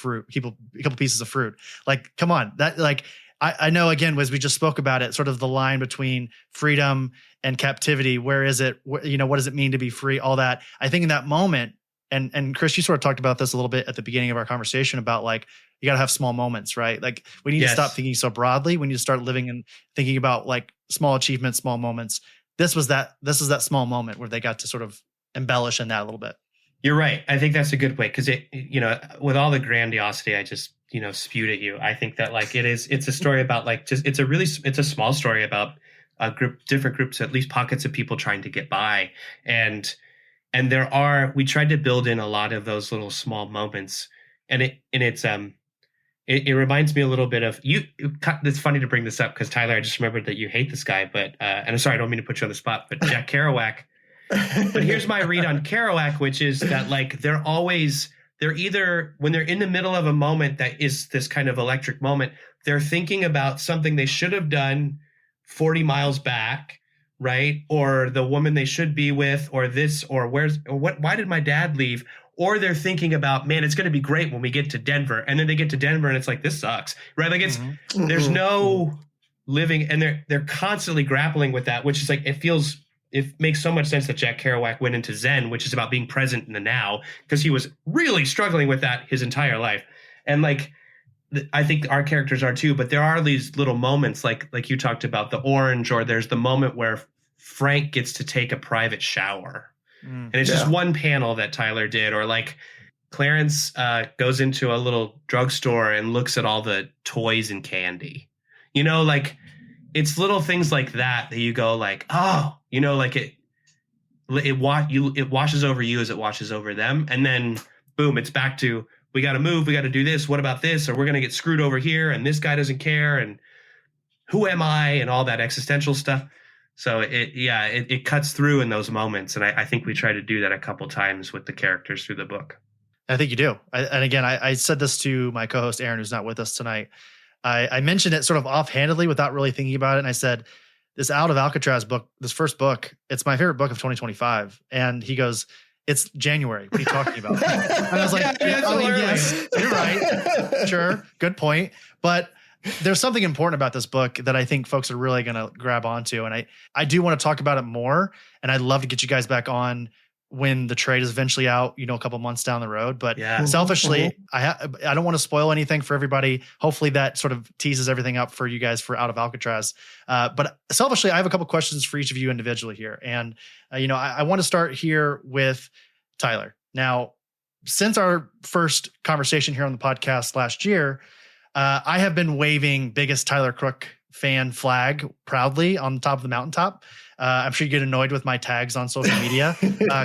pieces of fruit. Like, come on, that, like, I know, again, as we just spoke about it, sort of the line between freedom and captivity. Where is it? What does it mean to be free? All that. I think in that moment, and Chris, you sort of talked about this a little bit at the beginning of our conversation about, like, you got to have small moments, right? Like, we need to stop thinking so broadly. We need to start living and thinking about, like, small achievements, small moments. This is that small moment where they got to sort of embellish in that a little bit. You're right. I think that's a good way, because with all the grandiosity I just, spewed at you, I think that, like, it's a story about, like, just, it's a small story about different groups, at least pockets of people trying to get by. And we tried to build in a lot of those little small moments, and it's it reminds me a little bit of you. It's funny to bring this up because Tyler, I just remembered that you hate this guy, but and I'm sorry, I don't mean to put you on the spot, but Jack Kerouac. But here's my read on Kerouac, which is that like they're either when they're in the middle of a moment that is this kind of electric moment, they're thinking about something they should have done 40 miles back, right? Or the woman they should be with, or this, or why did my dad leave? Or they're thinking about, man, it's going to be great when we get to Denver. And then they get to Denver and it's like, this sucks, right? Like there's no living, and they're constantly grappling with that, which is like, it makes so much sense that Jack Kerouac went into Zen, which is about being present in the now, because he was really struggling with that his entire life. And like, I think our characters are too, but there are these little moments like you talked about the orange, or there's the moment where Frank gets to take a private shower. And it's just one panel that Tyler did, or like Clarence goes into a little drugstore and looks at all the toys and candy, like it's little things like that you go like, oh, like it washes over you as it washes over them. And then boom, it's back to, we got to move. We got to do this. What about this? Or we're going to get screwed over here. And this guy doesn't care. And who am I? And all that existential stuff. So it cuts through in those moments. And I think we try to do that a couple times with the characters through the book. I think you do. And again, I said this to my co-host, Aaron, who's not with us tonight. I mentioned it sort of offhandedly without really thinking about it. And I said, this Out of Alcatraz book, this first book, it's my favorite book of 2025. And he goes, it's January. What are you talking about? And I was like, yes, you're right. Sure. Good point. But there's something important about this book that I think folks are really going to grab onto. And I do want to talk about it more. And I'd love to get you guys back on when the trade is eventually out, a couple months down the road. But selfishly, I don't want to spoil anything for everybody. Hopefully that sort of teases everything up for you guys for Out of Alcatraz. But selfishly, I have a couple questions for each of you individually here. And, I want to start here with Tyler. Now, since our first conversation here on the podcast last year, I have been waving biggest Tyler Crook fan flag proudly on the top of the mountaintop. I'm sure you get annoyed with my tags on social media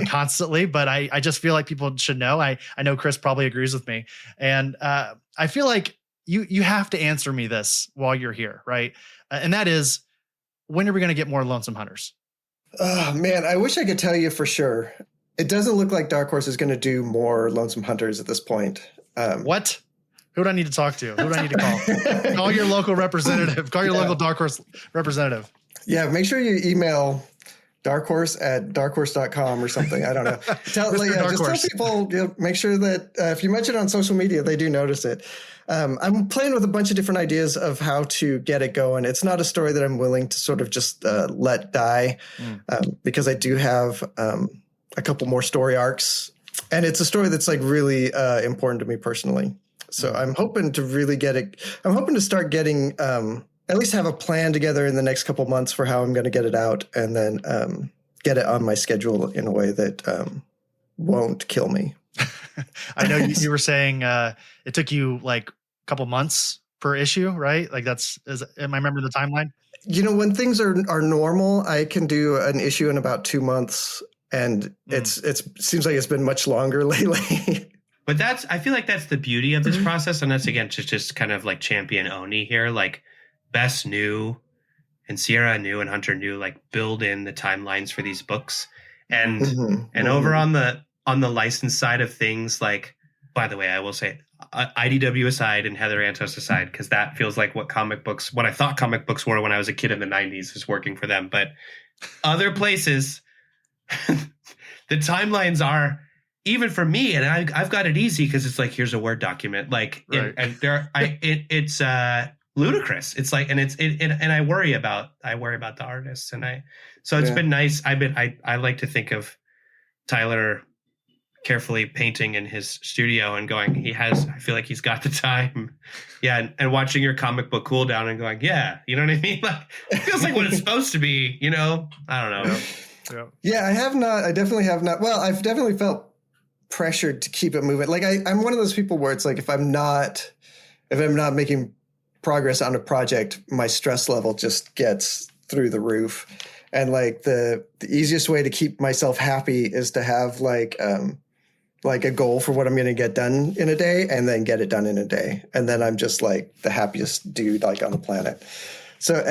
constantly, but I just feel like people should know. I know Chris probably agrees with me. And I feel like you have to answer me this while you're here, right? And that is, when are we going to get more Lonesome Hunters? Oh, man, I wish I could tell you for sure. It doesn't look like Dark Horse is going to do more Lonesome Hunters at this point. What? Who do I need to talk to? Who do I need to call? Call your local representative. Call your local Dark Horse representative. Yeah, make sure you email darkhorse@darkhorse.com or something. I don't know. Just tell people, make sure that if you mention it on social media, they do notice it. I'm playing with a bunch of different ideas of how to get it going. It's not a story that I'm willing to sort of just let die because I do have a couple more story arcs. And it's a story that's like really important to me personally. So I'm hoping to really get it. I'm hoping to start getting at least have a plan together in the next couple months for how I'm going to get it out, and then get it on my schedule in a way that won't kill me. I know you were saying it took you like a couple months per issue, right? Like am I remembering the timeline? When things are normal, I can do an issue in about 2 months, and it seems like it's been much longer lately. But I feel like that's the beauty of this process. And that's, again, just kind of like champion Oni here. Like Bess knew, and Sierra knew, and Hunter knew, like build in the timelines for these books. And over on the license side of things, like, by the way, I will say IDW aside and Heather Antos aside, because that feels like what I thought comic books were when I was a kid in the 90s is working for them. But other places, the timelines are, even for me, and I've got it easy because it's like, here's a Word document, like, right. It's ludicrous. It's like, and I worry about the artists, and so it's been nice. I like to think of Tyler carefully painting in his studio and going, I feel like he's got the time. Yeah. And watching your comic book cool down and going, yeah, you know what I mean? Like, it feels like what it's supposed to be, I don't know. Yeah, I definitely have not. Well, I've definitely felt pressured to keep it moving. Like I'm one of those people where it's like, if I'm not making progress on a project, my stress level just gets through the roof. And like the easiest way to keep myself happy is to have like like a goal for what I'm going to get done in a day and then get it done in a day. And then I'm just like the happiest dude like on the planet. So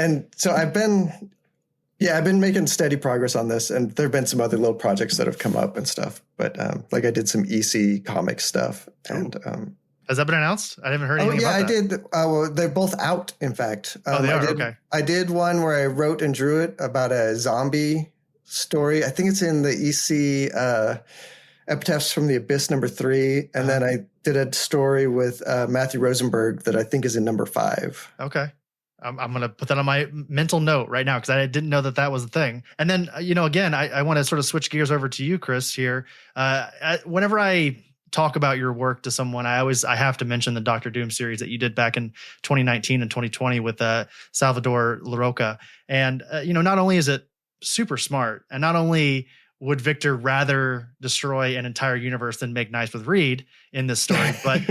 I've been making steady progress on this, and there've been some other little projects that have come up and stuff. But like I did some EC comic stuff, and has that been announced? I haven't heard anything about that. I did. Well, they're both out, in fact. They are? Okay. I did one where I wrote and drew it about a zombie story. I think it's in the EC Epitaphs from the Abyss #3, and then I did a story with Matthew Rosenberg that I think is in #5. Okay. I'm going to put that on my mental note right now because I didn't know that was a thing. And then, again, I want to sort of switch gears over to you, Chris, here. Whenever I talk about your work to someone, I have to mention the Doctor Doom series that you did back in 2019 and 2020 with Salvador Larroca. And, not only is it super smart, and not only would Victor rather destroy an entire universe than make nice with Reed in this story, but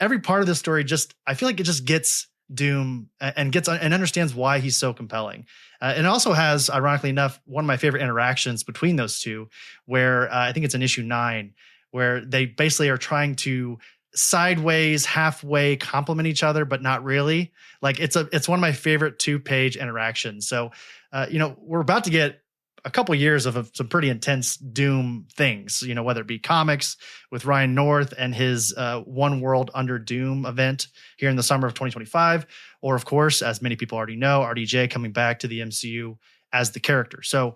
every part of this story I feel like it just gets Doom and understands why he's so compelling. And it also has, ironically enough, one of my favorite interactions between those two, where I think it's in issue 9, where they basically are trying to sideways, halfway compliment each other, but not really. Like it's one of my favorite 2-page interactions. So, we're about to get a couple years of some pretty intense Doom things, whether it be comics with Ryan North and his One World Under Doom event here in the summer of 2025, or of course, as many people already know, RDJ coming back to the MCU as the character. So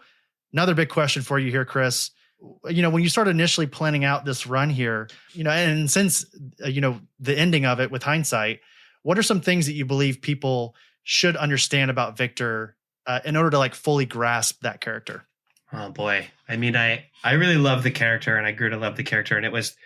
another big question for you here, Chris, when you started initially planning out this run here, and since, the ending of it with hindsight, what are some things that you believe people should understand about Victor in order to like fully grasp that character? Oh boy. I mean, I really love the character, and I grew to love the character. And it was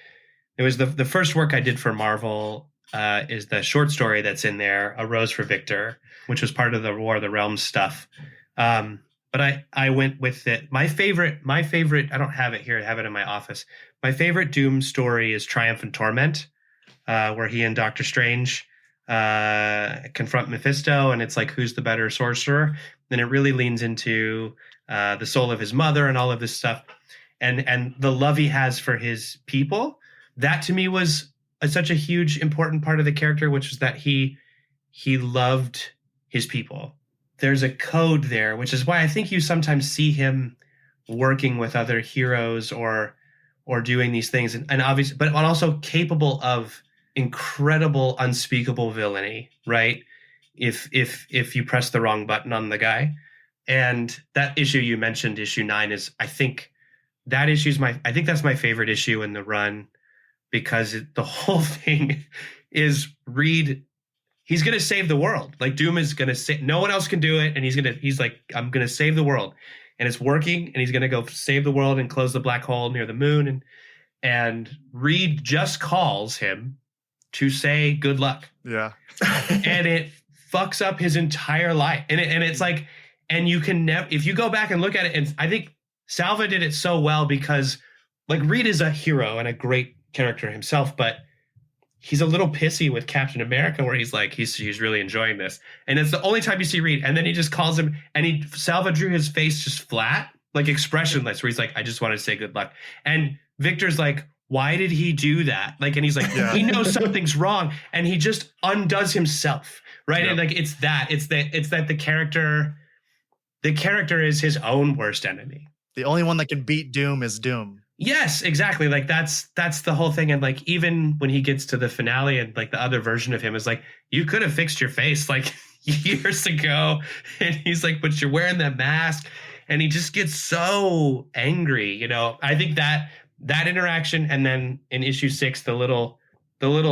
the first work I did for Marvel is the short story that's in there, A Rose for Victor, which was part of the War of the Realms stuff. But I went with it. My favorite, I don't have it here. I have it in my office. My favorite Doom story is Triumph and Torment, where he and Doctor Strange confront Mephisto, and it's like, who's the better sorcerer? Then it really leans into the soul of his mother and all of this stuff, and the love he has for his people. That to me was such a huge, important part of the character, which was that he loved his people. There's a code there, which is why I think you sometimes see him working with other heroes or doing these things, and obviously, but also capable of incredible, unspeakable villainy, right? If you press the wrong button on the guy. And that issue you mentioned, issue 9, is, I think that's my favorite issue in the run, because the whole thing is Reed. He's going to save the world. Like, Doom is going to say, no one else can do it. And he's like, I'm going to save the world, and it's working. And he's going to go save the world and close the black hole near the moon. And Reed just calls him to say good luck. Yeah. And it fucks up his entire life. And it's like, and you can never, if you go back and look at it, and I think Salva did it so well, because like, Reed is a hero and a great character himself, but he's a little pissy with Captain America, where he's like, he's really enjoying this. And it's the only time you see Reed. And then he just calls him, and Salva drew his face just flat, like expressionless, where he's like, I just want to say good luck. And Victor's like, why did he do that? Like, and he's like, he knows something's wrong, and he just undoes himself, right? Yep. And like, it's that the character is his own worst enemy. The only one that can beat Doom is Doom. Yes, exactly. Like, that's the whole thing. And like, even when he gets to the finale, and like the other version of him is like, you could have fixed your face like years ago. And he's like, but you're wearing that mask. And he just gets so angry. I think that interaction, and then in issue 6, the little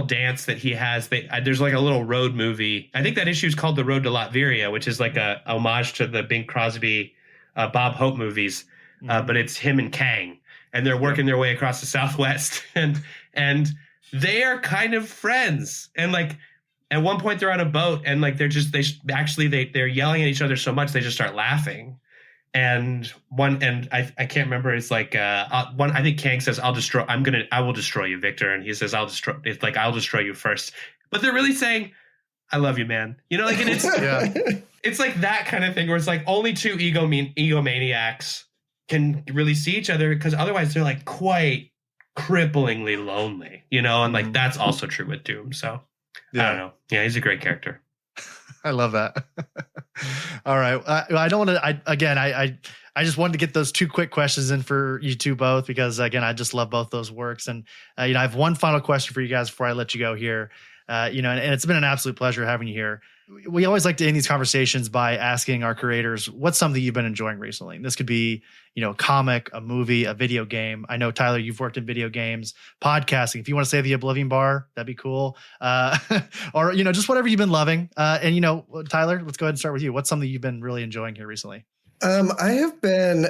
dance that he has, there's like a little road movie. I think that issue is called The Road to Latveria, which is like a homage to the Bing Crosby, Bob Hope movies. But it's him and Kang, and they're working their way across the Southwest, and they are kind of friends. And like, at one point they're on a boat, and like, they're yelling at each other so much they just start laughing. And I can't remember. It's like I think Kang says, I will destroy you, Victor. And he says, I'll destroy you first. But they're really saying, I love you, man. Like, and it's, it's like that kind of thing, where it's like, only two egomaniacs can really see each other, because otherwise they're like quite cripplingly lonely, and like that's also true with Doom. So I don't know. Yeah, he's a great character. I love that. All right. I don't want to, I just wanted to get those 2 quick questions in for you two both, because again, I just love both those works. And, I have one final question for you guys before I let you go here. And it's been an absolute pleasure having you here. We always like to end these conversations by asking our creators, what's something you've been enjoying recently? And this could be, a comic, a movie, a video game. I know, Tyler, you've worked in video games, podcasting. If you want to say the Oblivion Bar, that'd be cool. Or, just whatever you've been loving. And, Tyler, let's go ahead and start with you. What's something you've been really enjoying here recently? I have been,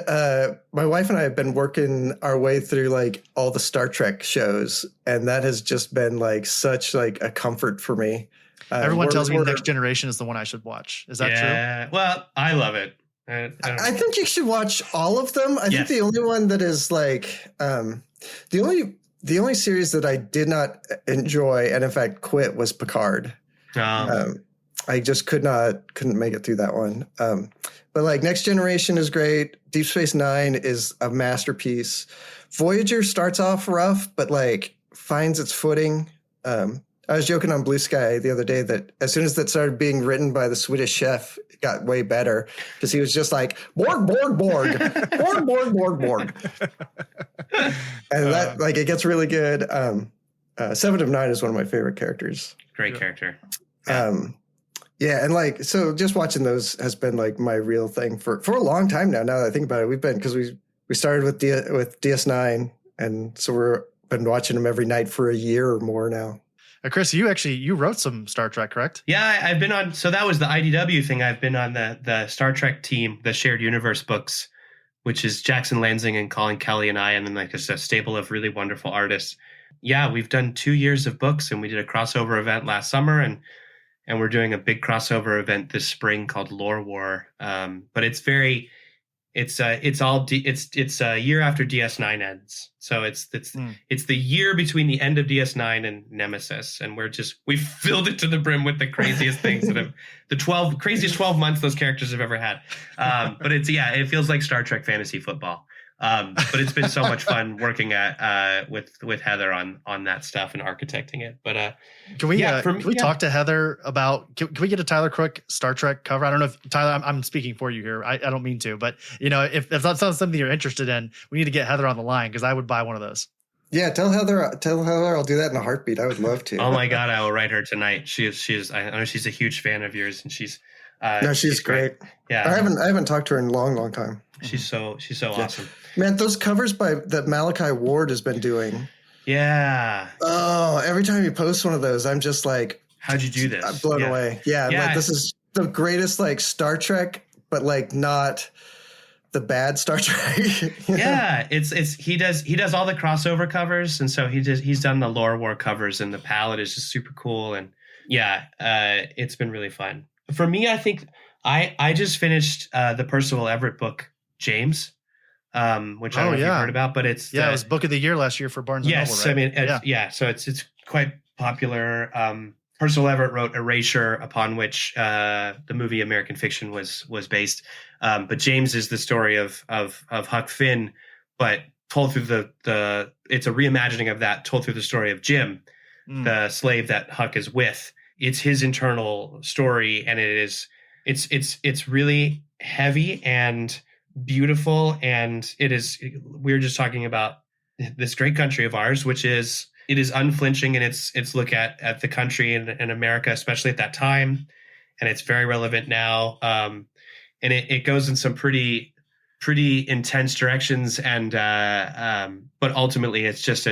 my wife and I have been working our way through like all the Star Trek shows, and that has just been like such like a comfort for me. Everyone tells me Next Generation is the one I should watch. Is that true? Well, I love it. I think you should watch all of them. I think the only one that is like, the only series that I did not enjoy and in fact quit was Picard. I just couldn't make it through that one. But like Next Generation is great. Deep Space Nine is a masterpiece. Voyager starts off rough, but like finds its footing. I was joking on Blue Sky the other day that as soon as that started being written by the Swedish chef, it got way better because he was just like, Borg, Borg, Borg, Borg, Borg, Borg, Borg. And that, like, it gets really good. 7 of 9 is one of my favorite characters. Great character. Yeah, and like, so just watching those has been like my real thing for a long time now. Now that I think about it, we've been, because we started with DS9, and so we're been watching them every night for a year or more now. Chris, you wrote some Star Trek, correct? Yeah, I've been on. So that was the IDW thing. I've been on the Star Trek team, the Shared Universe books, which is Jackson Lansing and Colin Kelly and I, and then like just a stable of really wonderful artists. Yeah, we've done 2 years of books, and we did a crossover event last summer, and we're doing a big crossover event this spring called Lore War. But it's a year after DS9 ends. So it's the year between the end of DS9 and Nemesis. And we filled it to the brim with the craziest things that have the craziest 12 months those characters have ever had. But it feels like Star Trek fantasy football. But it's been so much fun working with Heather on that stuff and architecting it. But can we talk to Heather about, can we get a Tyler Crook Star Trek cover? I don't know if Tyler, I'm speaking for you here. I don't mean to, but if that's something you're interested in, we need to get Heather on the line, because I would buy one of those. Yeah, tell Heather I'll do that in a heartbeat. I would love to. Oh my God, I will write her tonight. She is I know she's a huge fan of yours, and she's great. Yeah, I haven't talked to her in a long time. She's so awesome. Man, those covers that Malachi Ward has been doing. Yeah. Oh, every time he posts one of those, I'm just like, how'd you do this? I'm blown away. Yeah, like this is the greatest like Star Trek, but like not the bad Star Trek. Yeah, it's he does all the crossover covers, and so he's done the Lore War covers, and the palette is just super cool, and it's been really fun. For me, I think I just finished the Percival Everett book, James. Which I don't know if you've heard about, but it was book of the year last year for Barnes and Noble, right? I mean, so it's quite popular. Percival Everett wrote Erasure, upon which the movie American Fiction was based. But James is the story of Huck Finn, but told through it's a reimagining of that, told through the story of Jim, the slave that Huck is with. It's his internal story, and it's really heavy and beautiful, and we're just talking about this great country of ours, which is unflinching in its look at the country and America, especially at that time, and it's very relevant now. And it goes in some pretty intense directions, and but ultimately it's just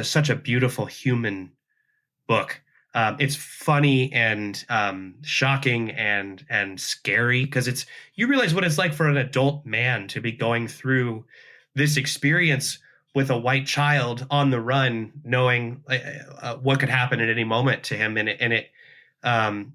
such a beautiful human book. It's funny and shocking and scary, because you realize what it's like for an adult man to be going through this experience with a white child on the run, knowing what could happen at any moment to him,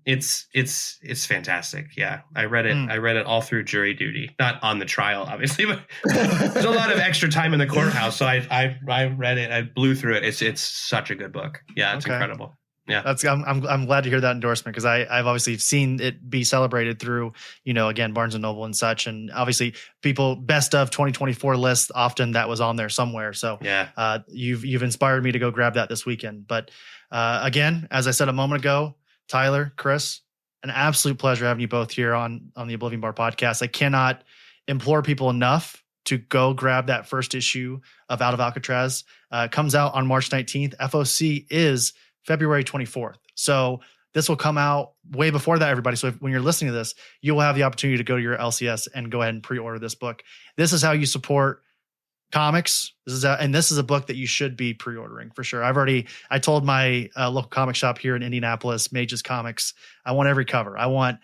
it's fantastic. Yeah, I read it. I read it all through jury duty, not on the trial, obviously, but there's a lot of extra time in the courthouse, so I read it. I blew through it. It's such a good book. Yeah, it's incredible. Yeah. I'm glad to hear that endorsement, because I've obviously seen it be celebrated through, again, Barnes and Noble and such. And obviously people best of 2024 lists, often that was on there somewhere. So you've inspired me to go grab that this weekend. But again, as I said a moment ago, Tyler, Chris, an absolute pleasure having you both here on the Oblivion Bar podcast. I cannot implore people enough to go grab that first issue of Out of Alcatraz. Comes out on March 19th. FOC is February 24th. So this will come out way before that, everybody. So when you're listening to this, you will have the opportunity to go to your LCS and go ahead and pre-order this book. This is how you support comics. This is a book that you should be pre-ordering for sure. I told my local comic shop here in Indianapolis, Mages Comics, I want every cover. I want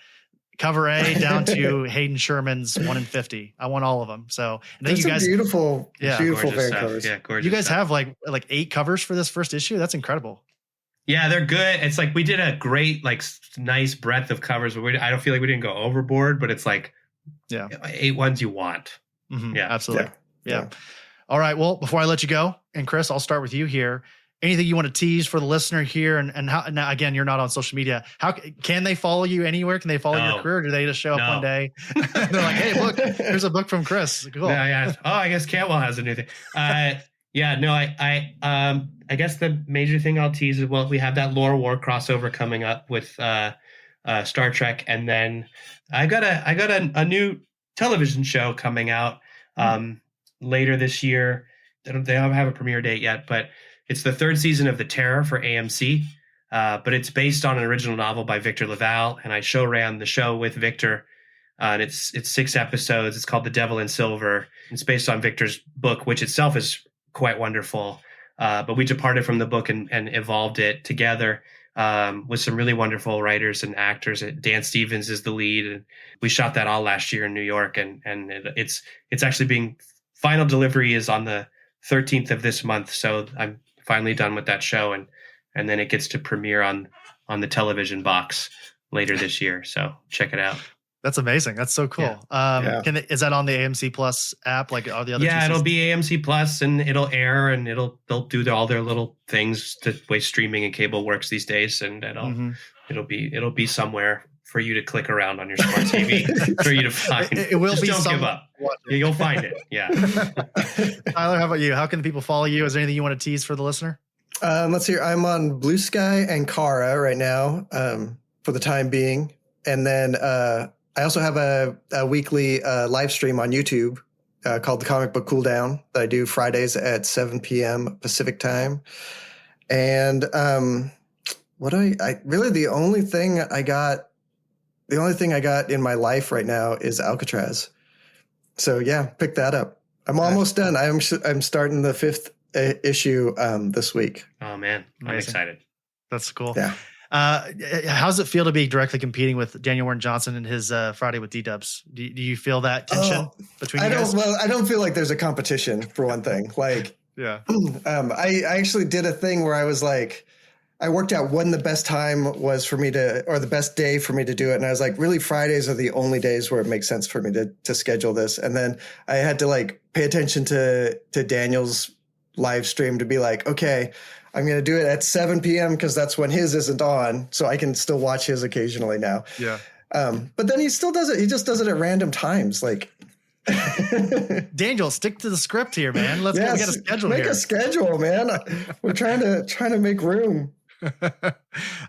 cover A down to Hayden Sherman's 1 in 50. I want all of them. So I think you guys, beautiful variant covers. Yeah, gorgeous. You guys stuff. have like 8 covers for this first issue. That's incredible. Yeah, they're good. It's like we did a great, nice breadth of covers. But I don't feel like we didn't go overboard, but it's like 8 ones you want. Mm-hmm. Yeah, absolutely. Yeah. All right. Well, before I let you go, and Chris, I'll start with you here. Anything you want to tease for the listener here, and how? Now, again, you're not on social media. How can they follow you anywhere? Can they follow your career? Or do they just show up one day? They're like, "Hey, look, here's a book from Chris." Cool. Yeah. Oh, I guess Cantwell has a new thing. I guess the major thing I'll tease is, we have that Lore War crossover coming up with Star Trek, and then I got a new television show coming out later this year. They don't have a premiere date yet, but it's the 3rd season of The Terror for AMC. But it's based on an original novel by Victor LaValle, and I ran the show with Victor. And it's 6 episodes. It's called The Devil in Silver. It's based on Victor's book, which itself is quite wonderful. But we departed from the book and evolved it together with some really wonderful writers and actors. Dan Stevens is the lead, and we shot that all last year in New York. And it's actually final delivery is on the 13th of this month. So I'm finally done with that show, and then it gets to premiere on the television box later this year. So check it out. That's amazing. That's so cool. Is that on the AMC Plus app? Like all the other? Yeah, it'll be AMC Plus, and it'll air, and they'll do all their little things the way streaming and cable works these days, and it'll be somewhere for you to click around on your smart TV for you to find. It will Just be. Don't give up. Yeah, you'll find it. Yeah. Tyler, how about you? How can people follow you? Is there anything you want to tease for the listener? Let's see. I'm on Blue Sky and Kara right now for the time being. And then I also have a weekly live stream on YouTube called The Comic Book Cooldown that I do Fridays at 7 p.m. Pacific time. And the only thing I got in my life right now is Alcatraz. So yeah, pick that up. I'm almost done. I'm starting the 5th issue this week. Oh man, I'm excited. That's cool. Yeah. How does it feel to be directly competing with Daniel Warren Johnson and his Friday with D-Dubs? Do you feel that tension between you guys? Well, I don't feel like there's a competition for one thing. Like, yeah. I actually did a thing where I was like, I worked out when the best time was for me or the best day for me to do it. And I was like, really, Fridays are the only days where it makes sense for me to schedule this. And then I had to pay attention to Daniel's live stream to be like, okay, I'm going to do it at 7 p.m. because that's when his isn't on. So I can still watch his occasionally now. Yeah. But then he still does it. He just does it at random times. Daniel, stick to the script here, man. We got a schedule here. Make a schedule, man. We're trying to make room.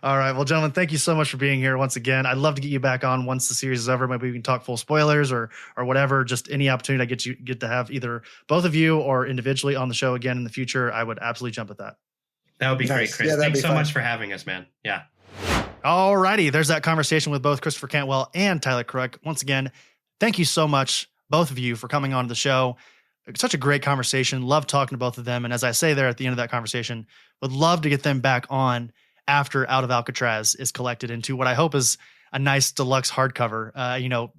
All right. Well, gentlemen, thank you so much for being here once again. I'd love to get you back on once the series is over. Maybe we can talk full spoilers or whatever. Just any opportunity I get to have either both of you or individually on the show again in the future, I would absolutely jump at that. That would be great, Chris. Yeah, Thanks so much for having us, man. Yeah. All righty. There's that conversation with both Christopher Cantwell and Tyler Crook. Once again, thank you so much, both of you, for coming on to the show. Such a great conversation. Love talking to both of them. And as I say there at the end of that conversation, would love to get them back on after Out of Alcatraz is collected into what I hope is a nice deluxe hardcover.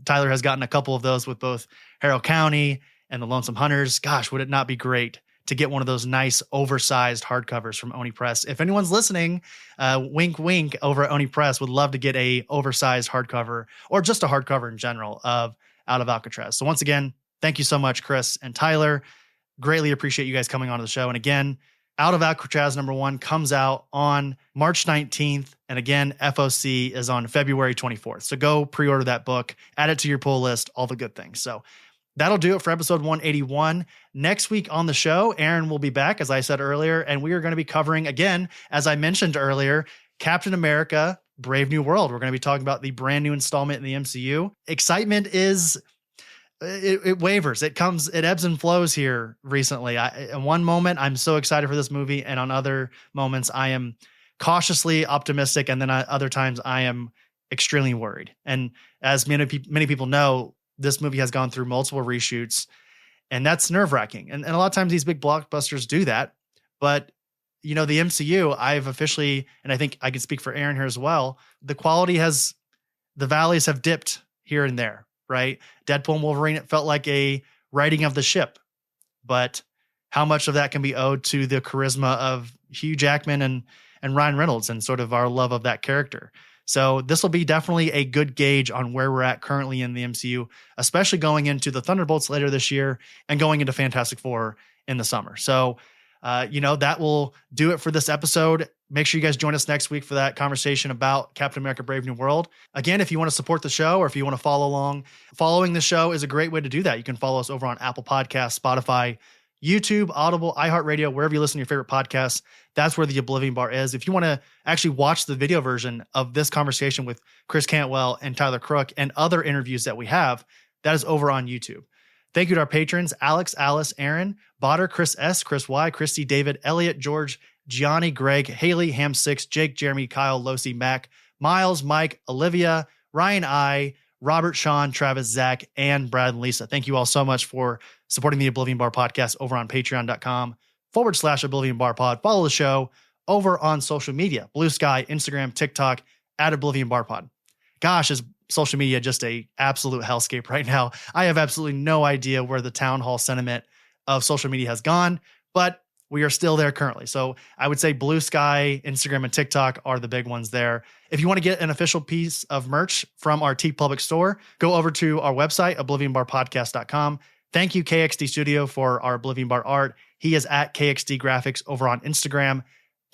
Tyler has gotten a couple of those with both Harrow County and the Lonesome Hunters. Gosh, would it not be great to get one of those nice oversized hardcovers from Oni Press? If anyone's listening, wink, wink, over at Oni Press, would love to get a oversized hardcover or just a hardcover in general of Out of Alcatraz. So once again, thank you so much, Chris and Tyler. Greatly appreciate you guys coming onto the show. And again, Out of Alcatraz #1 comes out on March 19th. And again, FOC is on February 24th. So go pre-order that book, add it to your pull list, all the good things. So that'll do it for episode 181. Next week on the show, Aaron will be back, as I said earlier, and we are going to be covering, again, as I mentioned earlier, Captain America, Brave New World. We're going to be talking about the brand new installment in the MCU. Excitement it wavers. It ebbs and flows here recently. In one moment, I'm so excited for this movie, and on other moments, I am cautiously optimistic, and then other times I am extremely worried. And as many people know, this movie has gone through multiple reshoots, and that's nerve-wracking. And a lot of times these big blockbusters do that. But, the MCU, I've officially, and I think I can speak for Aaron here as well, the valleys have dipped here and there, right? Deadpool and Wolverine, it felt like a righting of the ship. But how much of that can be owed to the charisma of Hugh Jackman and Ryan Reynolds and sort of our love of that character? So this will be definitely a good gauge on where we're at currently in the MCU, especially going into the Thunderbolts later this year and going into Fantastic Four in the summer. So, that will do it for this episode. Make sure you guys join us next week for that conversation about Captain America: Brave New World. Again, if you want to support the show or if you want to follow along, following the show is a great way to do that. You can follow us over on Apple Podcasts, Spotify, YouTube, Audible, iHeartRadio, wherever you listen to your favorite podcasts. That's where the Oblivion Bar is. If you want to actually watch the video version of this conversation with Chris Cantwell and Tyler Crook and other interviews that we have, that is over on YouTube. Thank you to our patrons, Alex, Alice, Aaron, Botter, Chris S., Chris Y., Christy, David, Elliot, George, Gianni, Greg, Haley, Ham6, Jake, Jeremy, Kyle, Losi, Mac, Miles, Mike, Olivia, Ryan I., Robert, Sean, Travis, Zach, and Brad and Lisa. Thank you all so much for supporting the Oblivion Bar podcast over on patreon.com/Oblivion Bar Pod. Follow the show over on social media, Blue Sky, Instagram, TikTok, @Oblivion Bar Pod. Gosh, is social media just a absolute hellscape right now? I have absolutely no idea where the town hall sentiment of social media has gone, but we are still there currently. So I would say Blue Sky, Instagram, and TikTok are the big ones there. If you want to get an official piece of merch from our TeePublic store, go over to our website, oblivionbarpodcast.com. Thank you, KXD Studio, for our Oblivion Bar art. He is at KXD Graphics over on Instagram.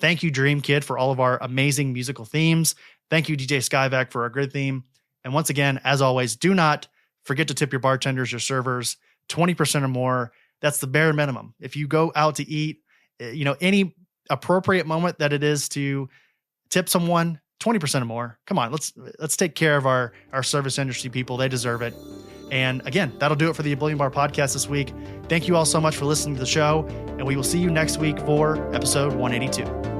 Thank you, Dream Kid, for all of our amazing musical themes. Thank you, DJ Skyvac, for our grid theme. And once again, as always, do not forget to tip your bartenders, your servers, 20% or more. That's the bare minimum. If you go out to eat, any appropriate moment that it is to tip someone, 20% or more. Come on, let's take care of our service industry people. They deserve it. And again, that'll do it for the Oblivion Bar podcast this week. Thank you all so much for listening to the show, and we will see you next week for episode 182.